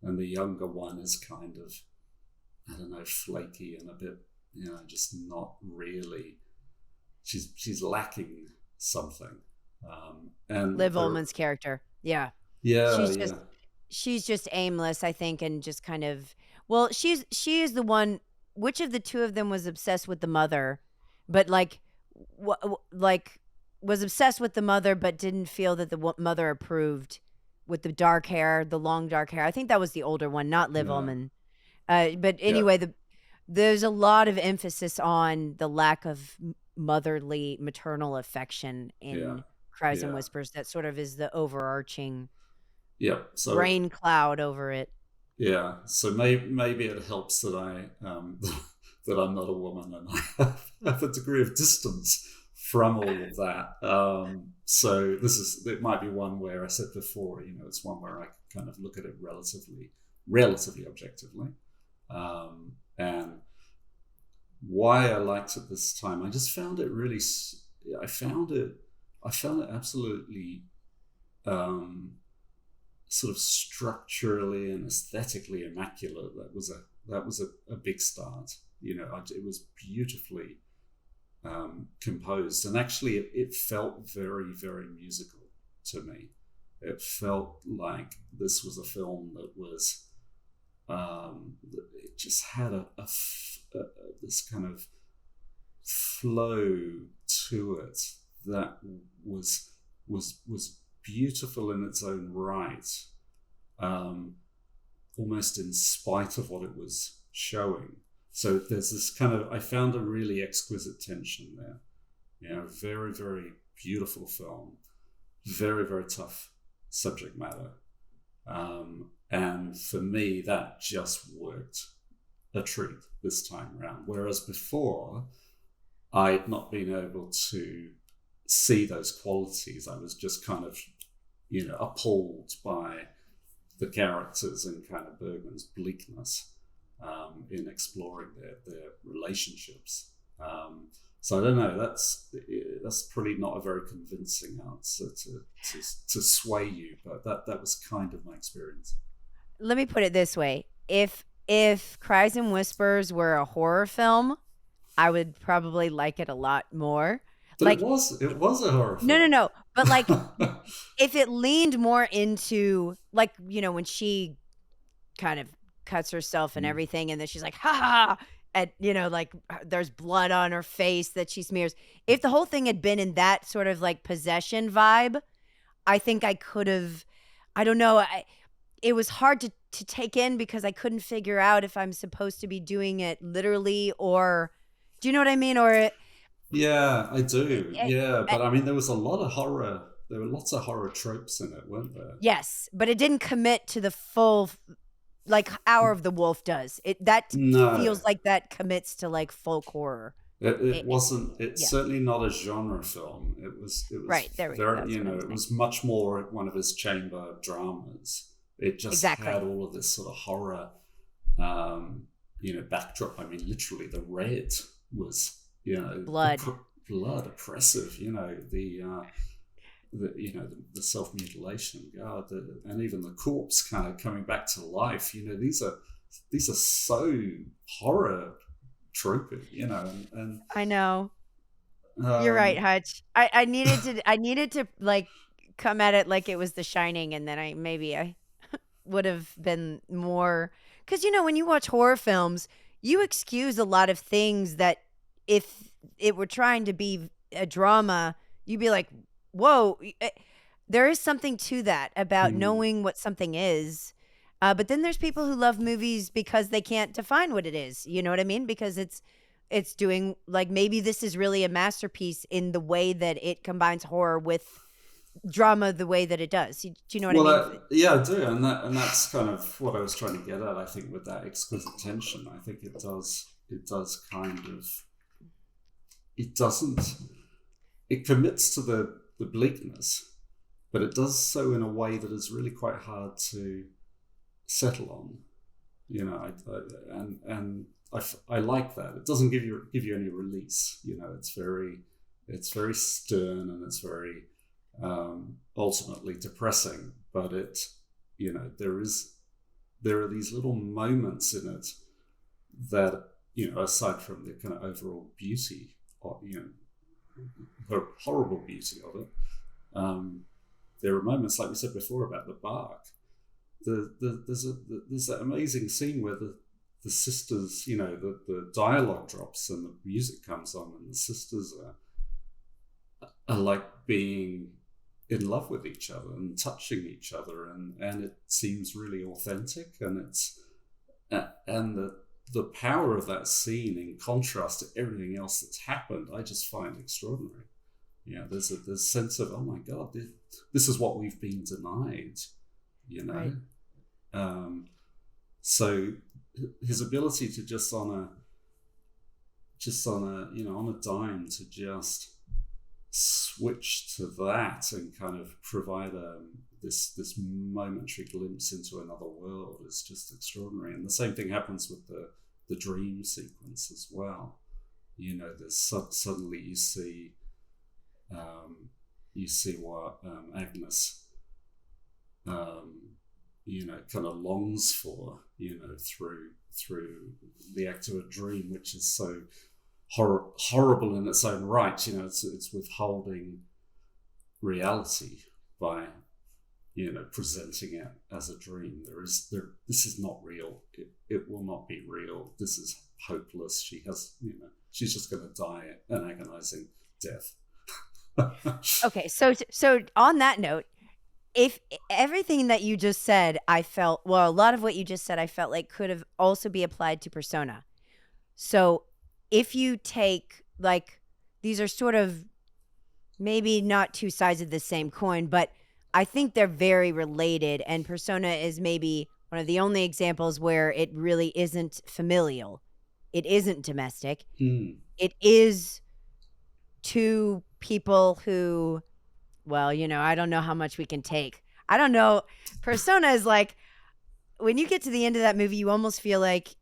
S2: and the younger one is kind of, I don't know, flaky and a bit, just not really. She's lacking something. And
S1: Liv Ullmann's character, yeah,
S2: yeah,
S1: she's just aimless, I think, and just kind of, well, she is the one. Which of the two of them was obsessed with the mother, but was obsessed with the mother, but didn't feel that the mother approved, with the dark hair, the long dark hair? I think that was the older one, not Liv Ullmann. But anyway, there's a lot of emphasis on the lack of maternal affection in Cries and Whispers. That sort of is the overarching rain cloud over it.
S2: Yeah, so maybe it helps that that I'm not a woman and I have a degree of distance from all of that. So it might be one where I said before, it's one where I kind of look at it relatively objectively. And why I liked it this time, I just found it really, I found it absolutely sort of structurally and aesthetically immaculate. That was a big start. It was beautifully composed, and actually it felt very, very musical to me. It felt like this was a film that was it just had this kind of flow to it that was beautiful in its own right, almost in spite of what it was showing. So there's this kind of, I found a really exquisite tension there. Very, very beautiful film, very, very tough subject matter. And for me, that just worked a treat this time around. Whereas before, I'd not been able to see those qualities. I was just kind of, appalled by the characters and kind of Bergman's bleakness in exploring their relationships. So I don't know. That's probably not a very convincing answer to sway you, but that was kind of my experience.
S1: Let me put it this way: if Cries and Whispers were a horror film, I would probably like it a lot more.
S2: But it was a horror film.
S1: No. But if it leaned more into when she kind of cuts herself and everything, and then she's like, ha ha, and there's blood on her face that she smears. If the whole thing had been in that sort of possession vibe, I think I could have. I don't know. It was hard to take in because I couldn't figure out if I'm supposed to be doing it literally or, do you know what I mean? Or
S2: yeah, I do. Yeah, but I mean, there was a lot of horror. There were lots of horror tropes in it, weren't there?
S1: Yes, but it didn't commit to the full, Hour of the Wolf does. Feels like that commits to folk horror.
S2: It wasn't. It's certainly not a genre film. It was
S1: right there. We go.
S2: It was much more one of his chamber dramas. It just had all of this sort of horror, backdrop. I mean, literally, the red was,
S1: blood,
S2: oppressive. The self-mutilation, God, and even the corpse kind of coming back to life. These are so horror tropey, and
S1: I know. You're right, Hutch. I needed to come at it like it was The Shining, and then I would have been more, because when you watch horror films, you excuse a lot of things that if it were trying to be a drama, you'd be like, whoa, there is something to that about knowing what something is. But then there's people who love movies because they can't define what it is. You know what I mean? Because it's doing, maybe this is really a masterpiece in the way that it combines horror with drama the way that it does. Do you know what I mean?
S2: Yeah, I do. And that's kind of what I was trying to get at, I think, with that exquisite tension. I think it does kind of, it commits to the bleakness, but it does so in a way that is really quite hard to settle on. You know, I like that. It doesn't give you any release. You know, it's very stern, and it's very ultimately depressing. But there are these little moments in it that, you know, aside from the kind of overall beauty, or, you know, the horrible beauty of it, there are moments, like we said before about the bark. There's that amazing scene where the sisters, you know, the dialogue drops and the music comes on, and the sisters are like being in love with each other and touching each other, and it seems really authentic, and the power of that scene in contrast to everything else that's happened, I just find extraordinary. Yeah, there's a sense of, oh my God, this is what we've been denied, you know.
S1: Right.
S2: So his ability to just on a dime to just switch to that and kind of provide this momentary glimpse into another world is just extraordinary. And the same thing happens with the dream sequence as well. You know, there's suddenly you see what Agnes you know, kind of longs for, you know, through the act of a dream, which is so horrible in its own right. You know, it's withholding reality by, you know, presenting it as a dream. This is not real. It will not be real. This is hopeless. She's just going to die an agonizing death.
S1: Okay, so on that note, if everything that you just said, a lot of what you just said, I felt like could have also be applied to Persona. So if you take, like, these are sort of maybe not two sides of the same coin, but I think they're very related. And Persona is maybe one of the only examples where it really isn't familial. It isn't domestic. It is two people who, well, you know, I don't know how much we can take. I don't know. Persona is like, when you get to the end of that movie, you almost feel like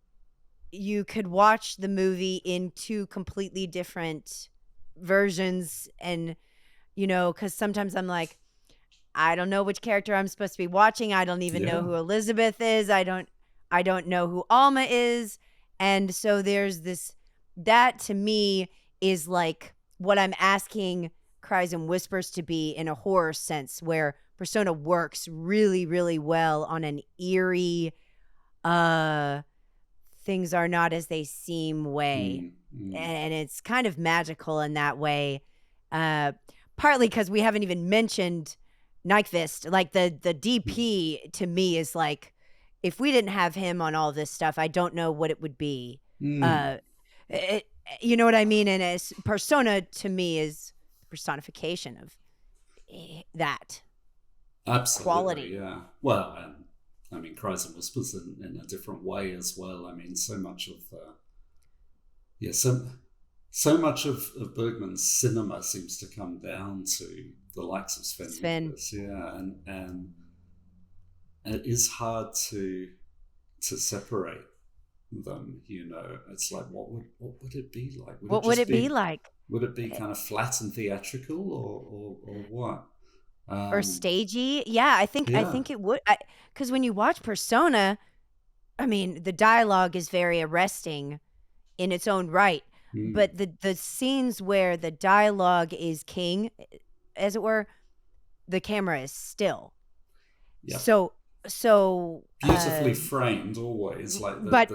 S1: you could watch the movie in two completely different versions. And, you know, because sometimes I'm like, I don't know which character I'm supposed to be watching. I don't even know who Elizabeth is. I don't know who Alma is. And so there's this, that to me is like what I'm asking Cries and Whispers to be in a horror sense, where Persona works really, really well on an eerie, things are not as they seem way. And it's kind of magical in that way. Partly because we haven't even mentioned Nyquist. Like the DP to me is like, if we didn't have him on all this stuff, I don't know what it would be. You know what I mean? And as Persona to me is personification of that.
S2: Absolutely,
S1: quality.
S2: Yeah. Well, and I mean, Cries and Whispers in a different way as well. I mean, so much of so much of Bergman's cinema seems to come down to the likes of Sven. Yeah, and it is hard to separate them. You know, it's like, what would it be like?
S1: What would it be like?
S2: Would it be kind of flat and theatrical, or what?
S1: Or stagey? Yeah, I think it would. Because when you watch Persona, I mean, the dialogue is very arresting in its own right. But the scenes where the dialogue is king, as it were, the camera is still.
S2: Yeah.
S1: So
S2: beautifully framed, always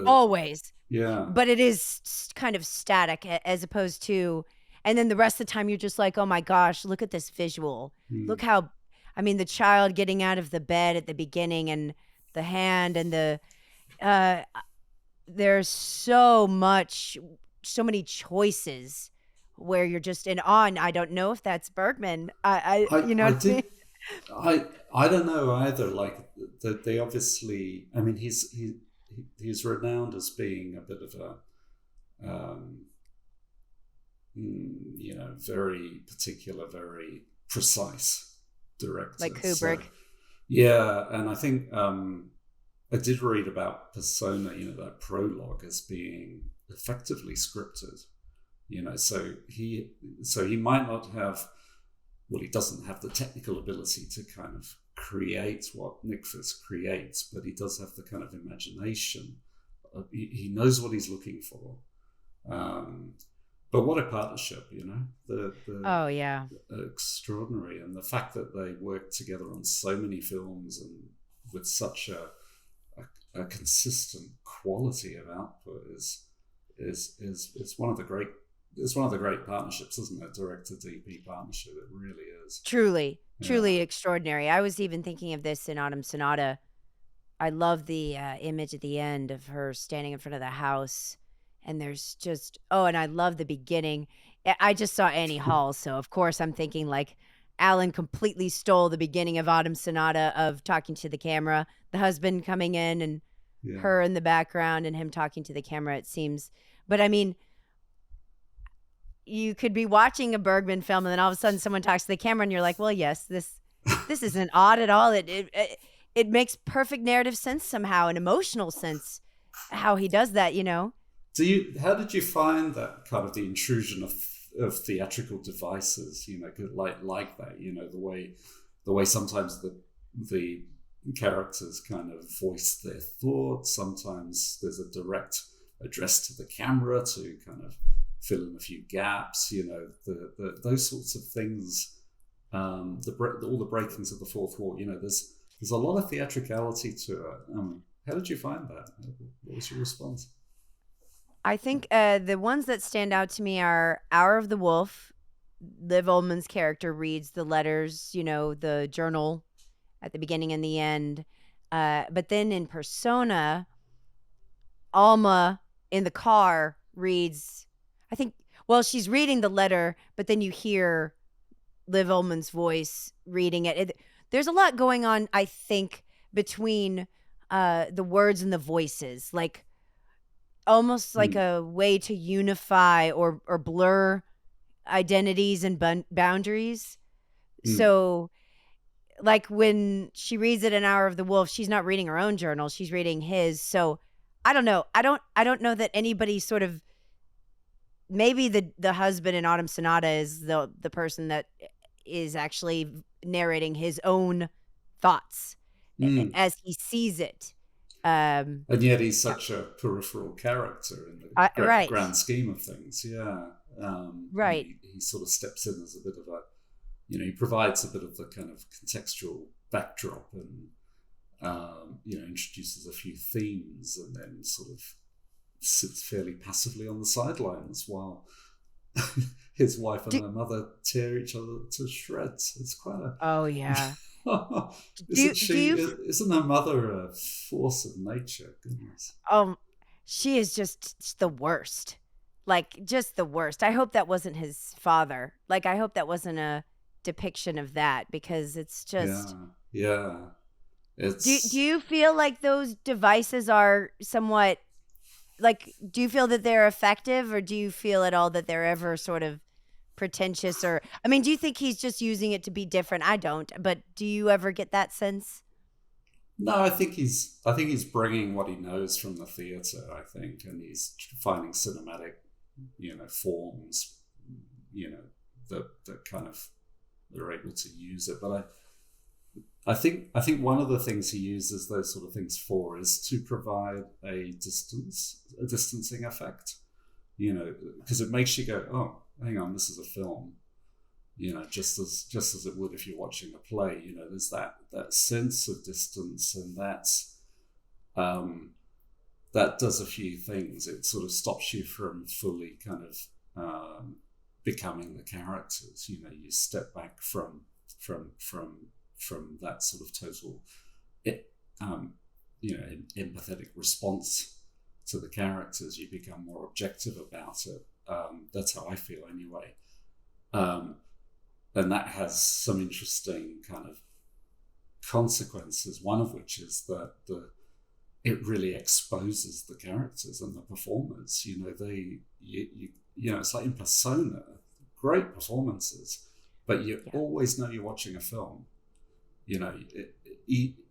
S1: always.
S2: Yeah.
S1: But it is kind of static as opposed to, and then the rest of the time you're just like, oh my gosh, look at this visual. Look how, I mean, the child getting out of the bed at the beginning and the hand and the, there's so many choices where you're just in awe. And I don't know if that's Bergman. I
S2: don't know either. Like they obviously, I mean, he's renowned as being a bit of a, very particular, very precise director.
S1: Like Kubrick.
S2: So, yeah, and I think I did read about Persona, that prologue as being effectively scripted. So he might not have, well, he doesn't have the technical ability to kind of create what Nickfus creates, but he does have the kind of imagination. He knows what he's looking for. But what a partnership,
S1: Oh, yeah.
S2: Extraordinary. And the fact that they worked together on so many films and with such a consistent quality of output is one of the great partnerships, isn't it? Director DP partnership. It really is.
S1: Truly extraordinary. I was even thinking of this in Autumn Sonata. I love the image at the end of her standing in front of the house, and there's just, and I love the beginning. I just saw Annie Hall, so of course I'm thinking like Alan completely stole the beginning of Autumn Sonata of talking to the camera, the husband coming in and her in the background and him talking to the camera, it seems. But I mean, you could be watching a Bergman film and then all of a sudden someone talks to the camera and you're like, well, yes, this isn't odd at all. It makes perfect narrative sense somehow, an emotional sense, how he does that,
S2: How did you find that kind of the intrusion of theatrical devices, like that, the way sometimes the characters kind of voice their thoughts, sometimes there's a direct address to the camera to kind of fill in a few gaps, those sorts of things, all the breakings of the fourth wall, there's a lot of theatricality to it. How did you find that? What was your response?
S1: I think the ones that stand out to me are Hour of the Wolf. Liv Ullmann's character reads the letters, the journal at the beginning and the end. But then in Persona, Alma in the car reads, she's reading the letter, but then you hear Liv Ullmann's voice reading it. There's a lot going on, I think, between the words and the voices, like almost like a way to unify or blur identities and boundaries. So like when she reads it in Hour of the Wolf, she's not reading her own journal, she's reading his. So I don't know. I don't know that anybody sort of, maybe the husband in Autumn Sonata is the person that is actually narrating his own thoughts as he sees it.
S2: And yet he's such a peripheral character in the grand scheme of things. Yeah.
S1: Right.
S2: He sort of steps in as a bit of a, he provides a bit of the kind of contextual backdrop and, introduces a few themes and then sort of sits fairly passively on the sidelines while his wife and her mother tear each other to shreds. It's quite a...
S1: Oh, yeah.
S2: Isn't her mother a force of nature? Goodness.
S1: She is just the worst. Like, just the worst. I hope that wasn't his father. Like, I hope that wasn't a depiction of that, because it's just...
S2: Yeah. It's...
S1: Do you feel like those devices are somewhat... Like, do you feel that they're effective, or do you feel at all that they're ever sort of pretentious? Or, I mean, do you think he's just using it to be different? I don't, but do you ever get that sense?
S2: No, I think he's bringing what he knows from the theater, I think, and he's finding cinematic, forms, that kind of they're able to use it. But I think one of the things he uses those sort of things for is to provide a distancing effect, because it makes you go, oh, hang on, this is a film, just as it would if you're watching a play. There's that sense of distance, and that does a few things. It sort of stops you from fully kind of becoming the characters. You step back from that sort of total, empathetic response to the characters. You become more objective about it. That's how I feel anyway. And that has some interesting kind of consequences, one of which is that it really exposes the characters and the performers. It's like in Persona, great performances, but you always know you're watching a film. You know,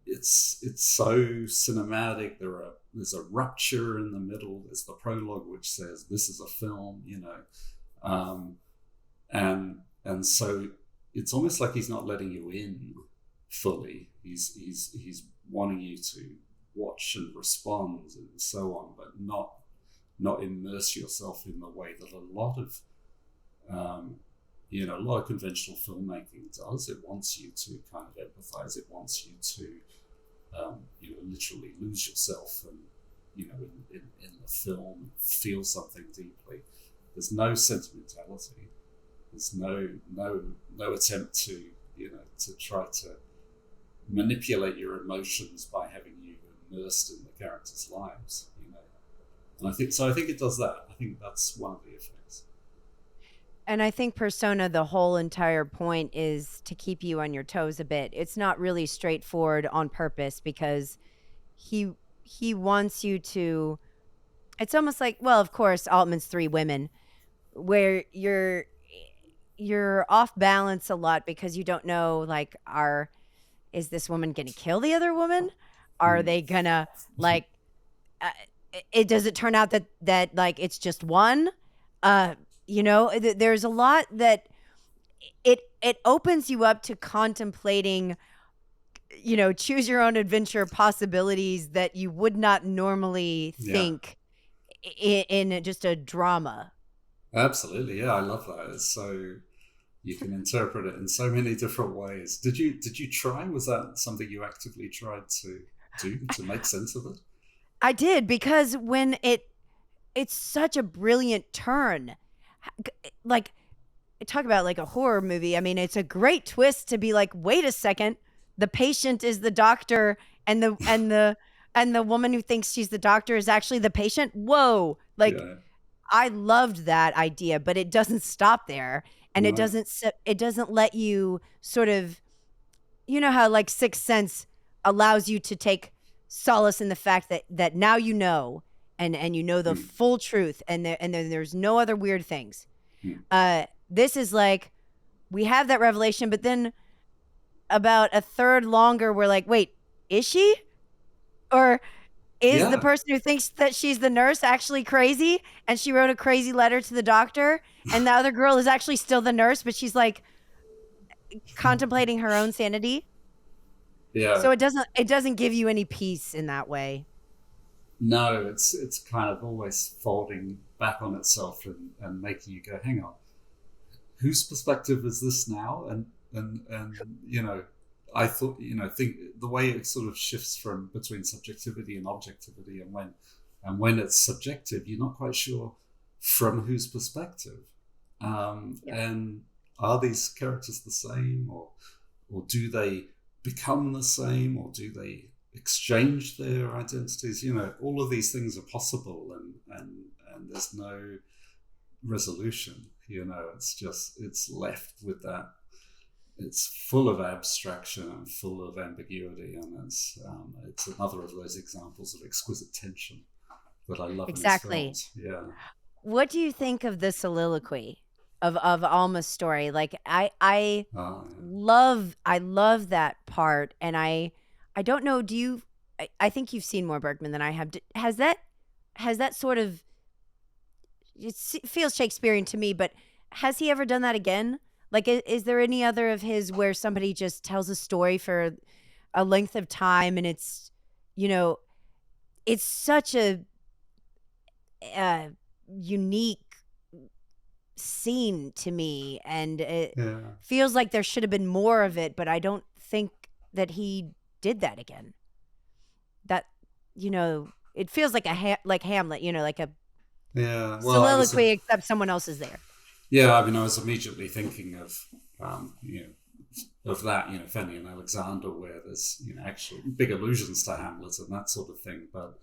S2: it's so cinematic. There's a rupture in the middle. There's the prologue which says this is a film. You know, and so it's almost like he's not letting you in fully. He's wanting you to watch and respond and so on, but not immerse yourself in the way that a lot of conventional filmmaking does. It wants you to kind of empathize. It wants you to literally lose yourself and in the film, feel something deeply. There's no sentimentality. There's no attempt to try to manipulate your emotions by having you immersed in the characters' lives. And I think it does that. I think that's one of the effects.
S1: And I think Persona, the whole entire point is to keep you on your toes a bit. It's not really straightforward on purpose because he wants you to. It's almost like, well, of course, Altman's Three Women, where you're off balance a lot because you don't know, like, is this woman gonna kill the other woman? Are they gonna like? Does it turn out that like it's just one? There's a lot that it opens you up to contemplating, choose your own adventure possibilities that you would not normally think in just a drama.
S2: Absolutely. Yeah, I love that. It's so you can interpret it in so many different ways. Did you try? Was that something you actively tried to do to make sense of it?
S1: I did, because when it's such a brilliant turn. Like, talk about like a horror movie. I mean, it's a great twist to be like, wait a second, the patient is the doctor, and the woman who thinks she's the doctor is actually the patient. Whoa! Like, I loved that idea, but it doesn't stop there, and it doesn't let you sort of, how like Sixth Sense allows you to take solace in the fact that now and you know the full truth, and then there's no other weird things. This is like, we have that revelation, but then about a third longer, we're like, wait, is she? Or is the person who thinks that she's the nurse actually crazy, and she wrote a crazy letter to the doctor, and the other girl is actually still the nurse, but she's like contemplating her own sanity?
S2: Yeah.
S1: So it doesn't give you any peace in that way.
S2: No, it's kind of always folding back on itself and making you go, hang on, whose perspective is this now? And I thought, think the way it sort of shifts from between subjectivity and objectivity, and when it's subjective, you're not quite sure from whose perspective. And are these characters the same, or do they become the same, or do they exchange their identities? All of these things are possible, and there's no resolution. It's left with that. It's full of abstraction and full of ambiguity, and it's another of those examples of exquisite tension that I love.
S1: Exactly.
S2: In his films. Yeah.
S1: What do you think of the soliloquy of Alma's story? Like, I love that part, and I don't know. I think you've seen more Bergman than I have. Has that sort of? It feels Shakespearean to me, but has he ever done that again? Like, is there any other of his where somebody just tells a story for a length of time, and it's such a unique scene to me, and it feels like there should have been more of it, but I don't think that he did that again. That it feels like like Hamlet, like a soliloquy, except someone else is there.
S2: Yeah, I mean, I was immediately thinking of of that, Fanny and Alexander, where there's actual big allusions to Hamlet and that sort of thing, but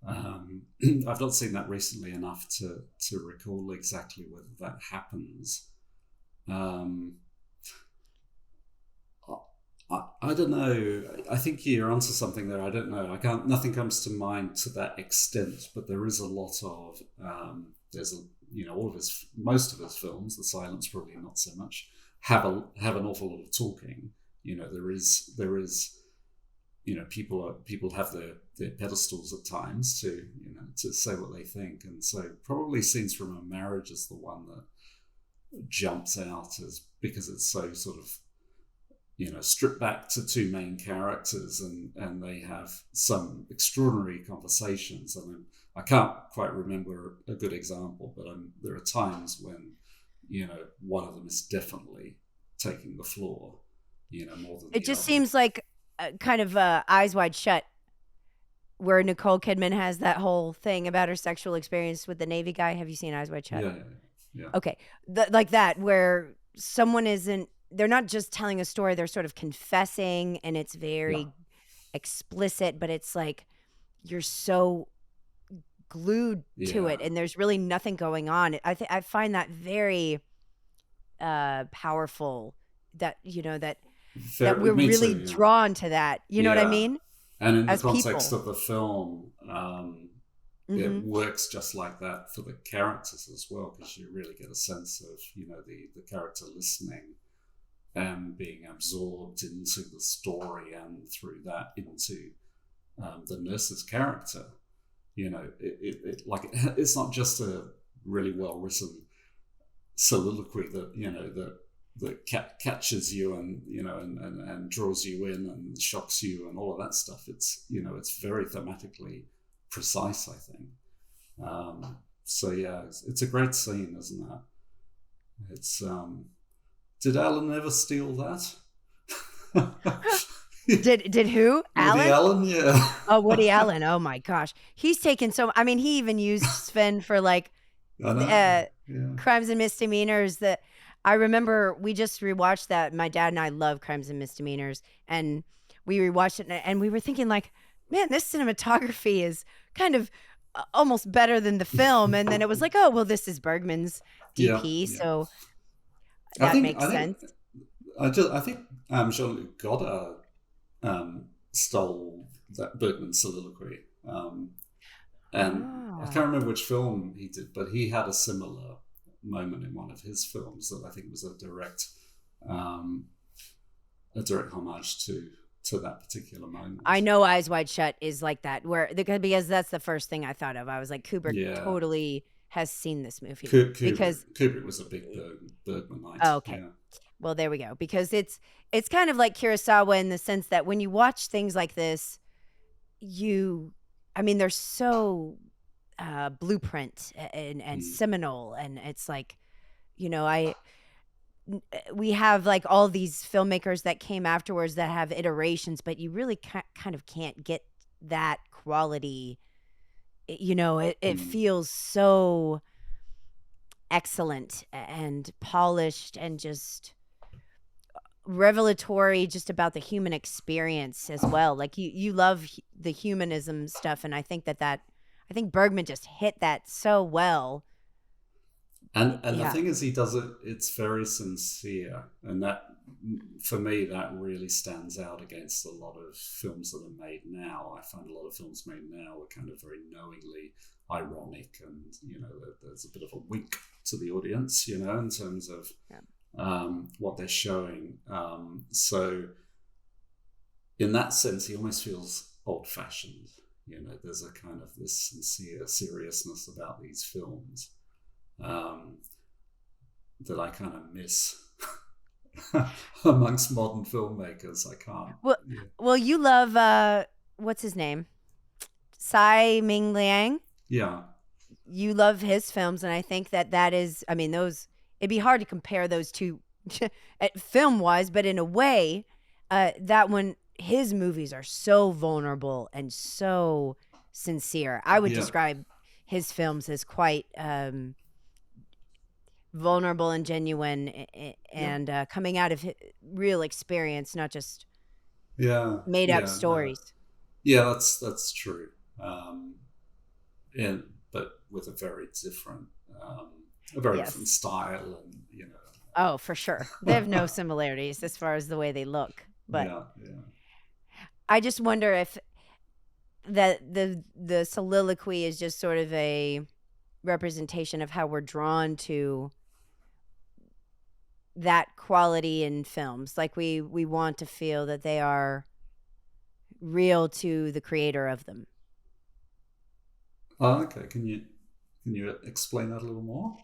S2: I've not seen that recently enough to recall exactly whether that happens. I don't know. I think you're onto something there. I don't know. Nothing comes to mind to that extent, but there is a lot of most of his films. The Silence probably not so much. have an awful lot of talking. There is people have their pedestals at times to say what they think, and so probably Scenes from a Marriage is the one that jumps out as because it's so sort of stripped back to two main characters, and they have some extraordinary conversations. And I can't quite remember a good example, but there are times when one of them is definitely taking the floor, more than
S1: It
S2: the
S1: just
S2: other.
S1: seems like kind of Eyes Wide Shut, where Nicole Kidman has that whole thing about her sexual experience with the Navy guy. Have you seen Eyes Wide Shut?
S2: Yeah.
S1: Okay. Like that, where someone they're not just telling a story, they're sort of confessing, and it's very
S2: Yeah.
S1: explicit, but it's like you're so glued to it,
S2: Yeah.
S1: and there's really nothing going on. I find that very powerful, that that we're
S2: Me
S1: really
S2: too. Yeah.
S1: drawn to that. You know what I
S2: Yeah.
S1: mean?
S2: And in the
S1: As
S2: context
S1: people.
S2: of the film, it
S1: Hmm.
S2: works just like that for the characters as well, because you really get a sense of the character listening and being absorbed into the story, and through that into the nurse's character. It's not just a really well written soliloquy that catches you and draws you in and shocks you and all of that stuff. It's very thematically precise, I think. So yeah, it's a great scene, isn't it? It's did Alan ever steal that?
S1: Did who?
S2: Woody
S1: Allen?
S2: Allen, yeah.
S1: Oh, Woody Allen. Oh my gosh. He's taken I mean, he even used Sven for like
S2: I know.
S1: uh
S2: Yeah.
S1: Crimes and Misdemeanors. That I remember we just rewatched that. My dad and I love Crimes and Misdemeanors, and we rewatched it, and we were thinking like, man, this cinematography is kind of almost better than the film. And then it was like, oh, well, this is Bergman's
S2: Yeah,
S1: DP,
S2: yeah.
S1: so
S2: I
S1: that
S2: think
S1: makes
S2: I think
S1: sense.
S2: I think Jean-Luc Godard stole that Bergman soliloquy, and I
S1: Oh.
S2: can't remember which film he did, but he had a similar moment in one of his films that I think was um, a direct homage to that particular moment.
S1: I know Eyes Wide Shut is like that, because that's the first thing I thought of. I was like, Kubrick
S2: Yeah,
S1: totally has seen this movie
S2: Kubrick
S1: because
S2: Kubrick was a big Bergmanite.
S1: oh, okay.
S2: Yeah,
S1: Well, there we go. Because it's kind of like Kurosawa in the sense that when you watch things like this, I mean, they're so blueprint and
S2: mm.
S1: seminal, and it's like, I we have like all these filmmakers that came afterwards that have iterations, but you really kind of can't get that quality. It
S2: Mm.
S1: feels so excellent and polished and just revelatory, just about the human experience as well. Like you love the humanism stuff, and I think I think Bergman just hit that so well.
S2: And the
S1: Yeah.
S2: thing is, he does it. It's very sincere, and that for me that really stands out against a lot of films that are made now. I find a lot of films made now are kind of very knowingly ironic, and there's a bit of a wink to the audience, in terms of what they're showing. So in that sense, he almost feels old-fashioned. There's a kind of this sincere seriousness about these films that I kind of miss amongst modern filmmakers. I can't.
S1: Well,
S2: Yeah.
S1: well, you love what's his name, Tsai Ming Liang.
S2: Yeah.
S1: You love his films, and I think that is. I mean, those. It'd be hard to compare those two, film wise, but in a way, that one his movies are so vulnerable and so sincere. I would
S2: Yeah.
S1: describe his films as quite vulnerable and genuine,
S2: Yeah.
S1: and coming out of real experience, not just
S2: Yeah.
S1: made up
S2: Yeah. No.
S1: stories.
S2: Yeah. That's true. And but with a very different
S1: Yes.
S2: style, and
S1: Oh, for sure. They have no similarities as far as the way they look. But
S2: yeah. Yeah.
S1: I just wonder if the soliloquy is just sort of a representation of how we're drawn to that quality in films. Like we want to feel that they are real to the creator of them.
S2: Oh, okay. Can you explain that a little more?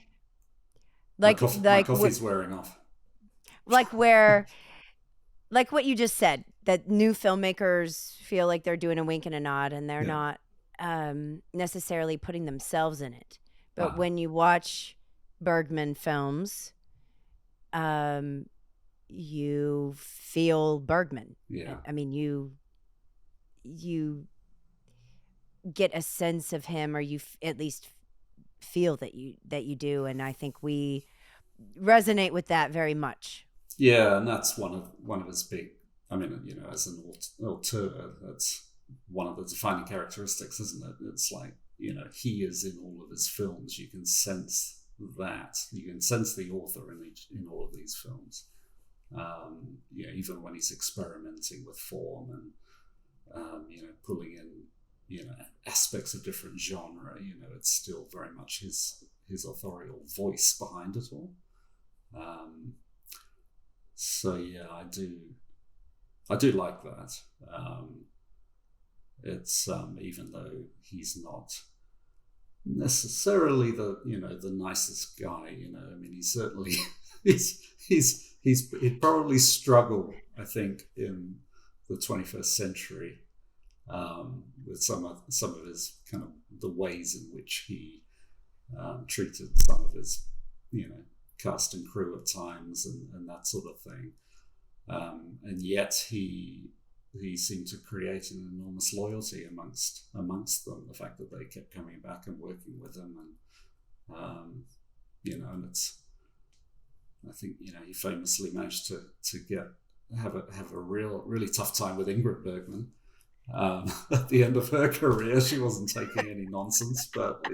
S1: Like
S2: My coffee's wearing off.
S1: like where like what you just said, that new filmmakers feel like they're doing a wink and a nod and they're
S2: Yeah.
S1: not necessarily putting themselves in it. But
S2: Ah,
S1: when you watch Bergman films, you feel Bergman.
S2: yeah.
S1: I mean, you get a sense of him, or you at least feel that you do, and I think we resonate with that very much.
S2: Yeah, and that's one of his big. I mean, as an auteur, that's one of the defining characteristics, isn't it? It's like he is in all of his films. You can sense that. You can sense the author in all of these films. Even when he's experimenting with form and pulling in aspects of different genre. It's still very much his authorial voice behind it all. So yeah, I do like that. It's even though he's not necessarily the nicest guy. I mean, he's certainly he'd probably struggle, I think, in the 21st century with some of his kind of the ways in which he treated some of his cast and crew at times and that sort of thing. And yet he seemed to create an enormous loyalty amongst them. The fact that they kept coming back and working with him, and and it's. I think he famously managed to have a really tough time with Ingrid Bergman. At the end of her career, she wasn't taking any nonsense, but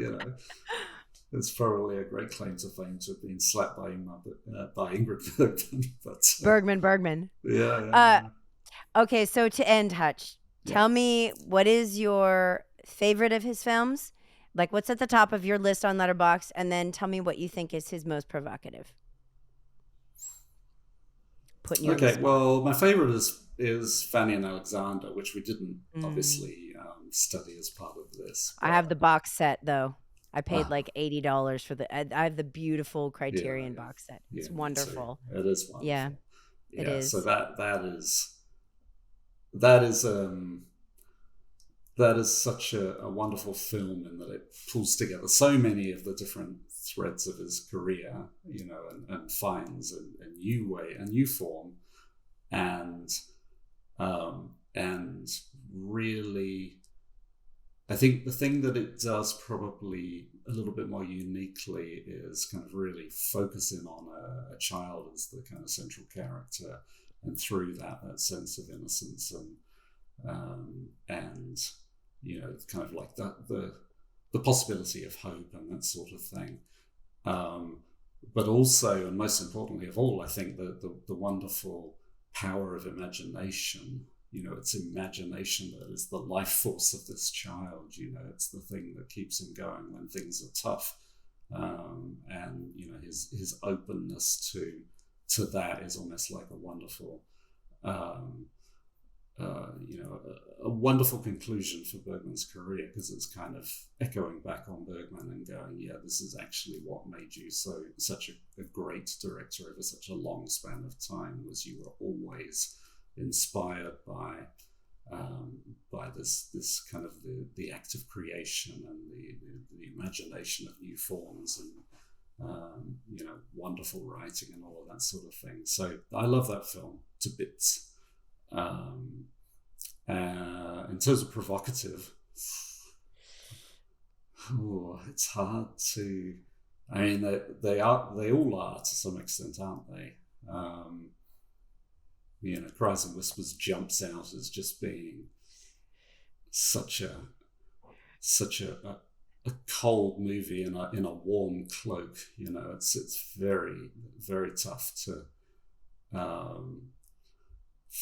S2: it's probably a great claim to fame to have been slapped by Ingrid Bergman. But
S1: Bergman.
S2: yeah.
S1: Okay, so to end, Hutch, tell me, what is your favorite of his films? Like, what's at the top of your list on Letterboxd, and then tell me what you think is his most provocative.
S2: Okay, well, my favorite is Fanny and Alexander, which we didn't obviously study as part of this.
S1: I have the box set, though. I paid like $80 for I have the beautiful Criterion box set. It's wonderful.
S2: It is wonderful.
S1: Yeah, it is.
S2: So that is such a wonderful film in that it pulls together so many of the different threads of his career, and finds a new way, a new form, and really, I think the thing that it does probably a little bit more uniquely is kind of really focusing on a child as the kind of central character, and through that sense of innocence and kind of like the possibility of hope and that sort of thing. But also, and most importantly of all, I think the wonderful power of imagination. It's imagination that is the life force of this child. It's the thing that keeps him going when things are tough. And his openness to that is almost like a wonderful a wonderful conclusion for Bergman's career, because it's kind of echoing back on Bergman and going, yeah, this is actually what made you such a great director over such a long span of time, was you were always inspired by this kind of the act of creation and the imagination of new forms and wonderful writing and all of that sort of thing. So I love that film to bits. In terms of provocative, it's hard to. I mean, they all are to some extent, aren't they? Cries and Whispers jumps out as just being such a cold movie in a warm cloak. It's very, very tough to.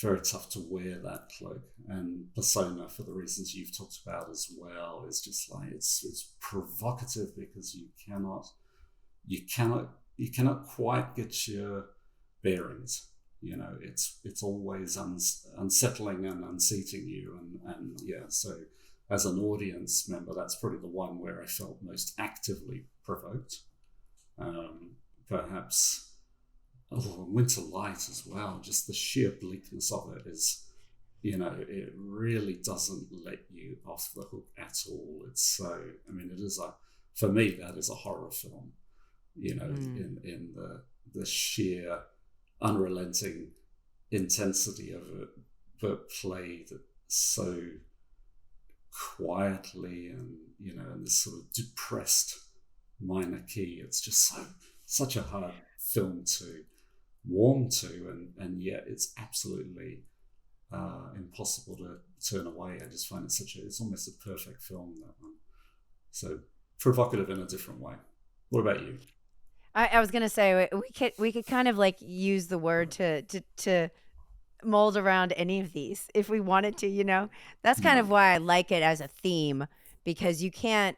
S2: Very tough to wear that cloak. And Persona, for the reasons you've talked about as well, is just like it's provocative because you cannot quite get your bearings. It's always unsettling and unseating you, and yeah. So as an audience member, that's probably the one where I felt most actively provoked. Perhaps Winter Light as well. Just the sheer bleakness of it is, it really doesn't let you off the hook at all. It's so. I mean, it is for me that is a horror film. In the sheer unrelenting intensity of it, but played so quietly and in this sort of depressed minor key. It's just such a hard film to warm to, and yet it's absolutely impossible to turn away. I just find it's almost a perfect film, that one. So provocative in a different way. What about you?
S1: I was gonna say we could kind of like use the word to mold around any of these if we wanted to. That's kind of why I like it as a theme, because you can't.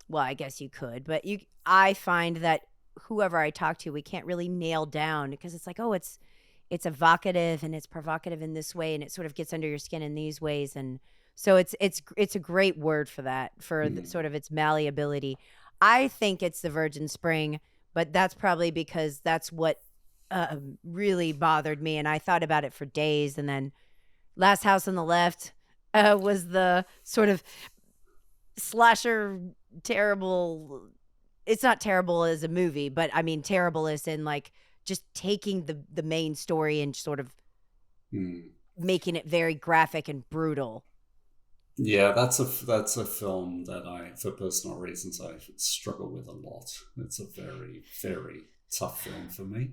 S1: Well, I guess you could, but I find that whoever I talk to, we can't really nail down, because it's like, oh, it's evocative and it's provocative in this way, and it sort of gets under your skin in these ways, and so it's a great word for that, for sort of its malleability. I think it's the Virgin Spring, but that's probably because that's what really bothered me, and I thought about it for days. And then Last House on the Left was the sort of slasher terrible. It's not terrible as a movie, but I mean terrible as in like just taking the main story and sort of making it very graphic and brutal.
S2: Yeah, that's a film that I, for personal reasons, I struggle with a lot. It's a very, very tough film for me.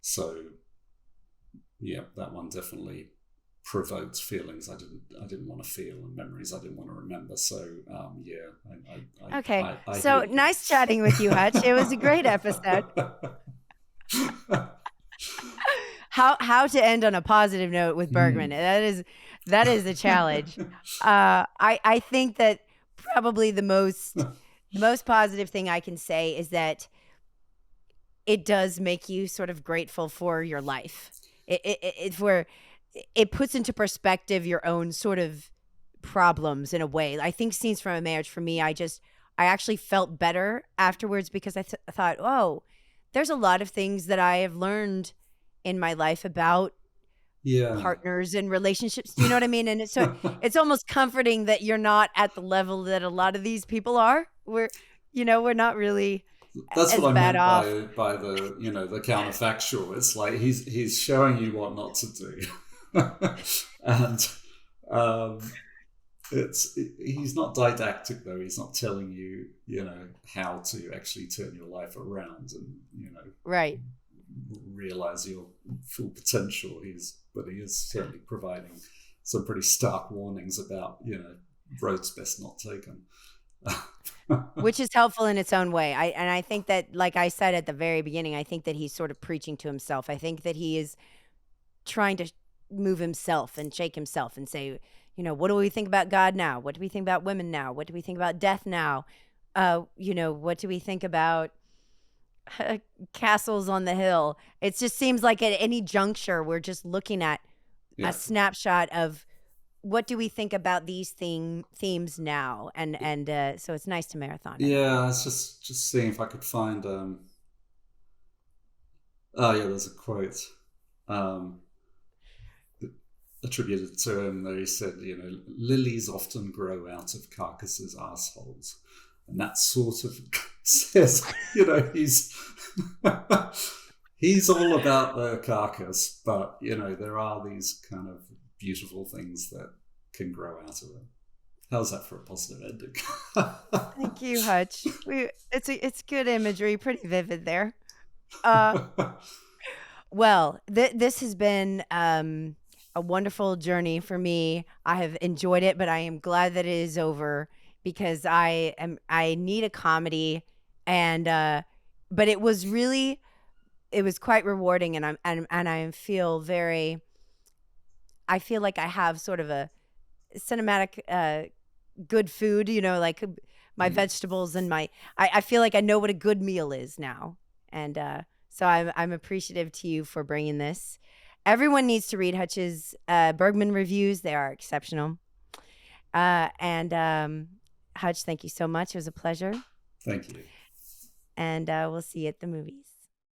S2: So, yeah, that one definitely provoked feelings I didn't want to feel, and memories I didn't want to remember. So, yeah.
S1: Okay, so nice chatting with you, Hutch. It was a great episode. How to end on a positive note with Bergman? That is a challenge. I think that probably the most positive thing I can say is that it does make you sort of grateful for your life. It puts into perspective your own sort of problems in a way. I think Scenes from a Marriage, for me, I actually felt better afterwards, because I thought, oh, there's a lot of things that I have learned in my life about partners and relationships. Do you know what I mean? And it's almost comforting that you're not at the level that a lot of these people are. We're not really.
S2: That's what I meant by the the counterfactual. It's like he's showing you what not to do, and he's not didactic though. He's not telling you how to actually turn your life around and
S1: right.
S2: realize your full potential. But he is certainly providing some pretty stark warnings about roads best not taken.
S1: Which is helpful in its own way. I think that, like I said at the very beginning, I think that he's sort of preaching to himself. I think that he is trying to move himself and shake himself and say, what do we think about God now? What do we think about women now? What do we think about death now? What do we think about castles on the hill? It just seems like at any juncture, we're just looking at a snapshot of what do we think about these themes now, and so it's nice to marathon it.
S2: Yeah, I was just seeing if I could find. There's a quote attributed to him that he said, lilies often grow out of carcasses' assholes, and that sort of says, he's all about the carcass, but there are these kind of beautiful things that can grow out of it. How's that for a positive ending?
S1: Thank you, Hutch. It's good imagery, pretty vivid there. Well, this has been a wonderful journey for me. I have enjoyed it, but I am glad that it is over, because I need a comedy, and but it was quite rewarding, and I feel very. I feel like I have sort of a cinematic good food, like my vegetables and I feel like I know what a good meal is now. And So I'm appreciative to you for bringing this. Everyone needs to read Hutch's Bergman reviews. They are exceptional. And Hutch, thank you so much. It was a pleasure.
S2: Thank you.
S1: And we'll see you at the movies.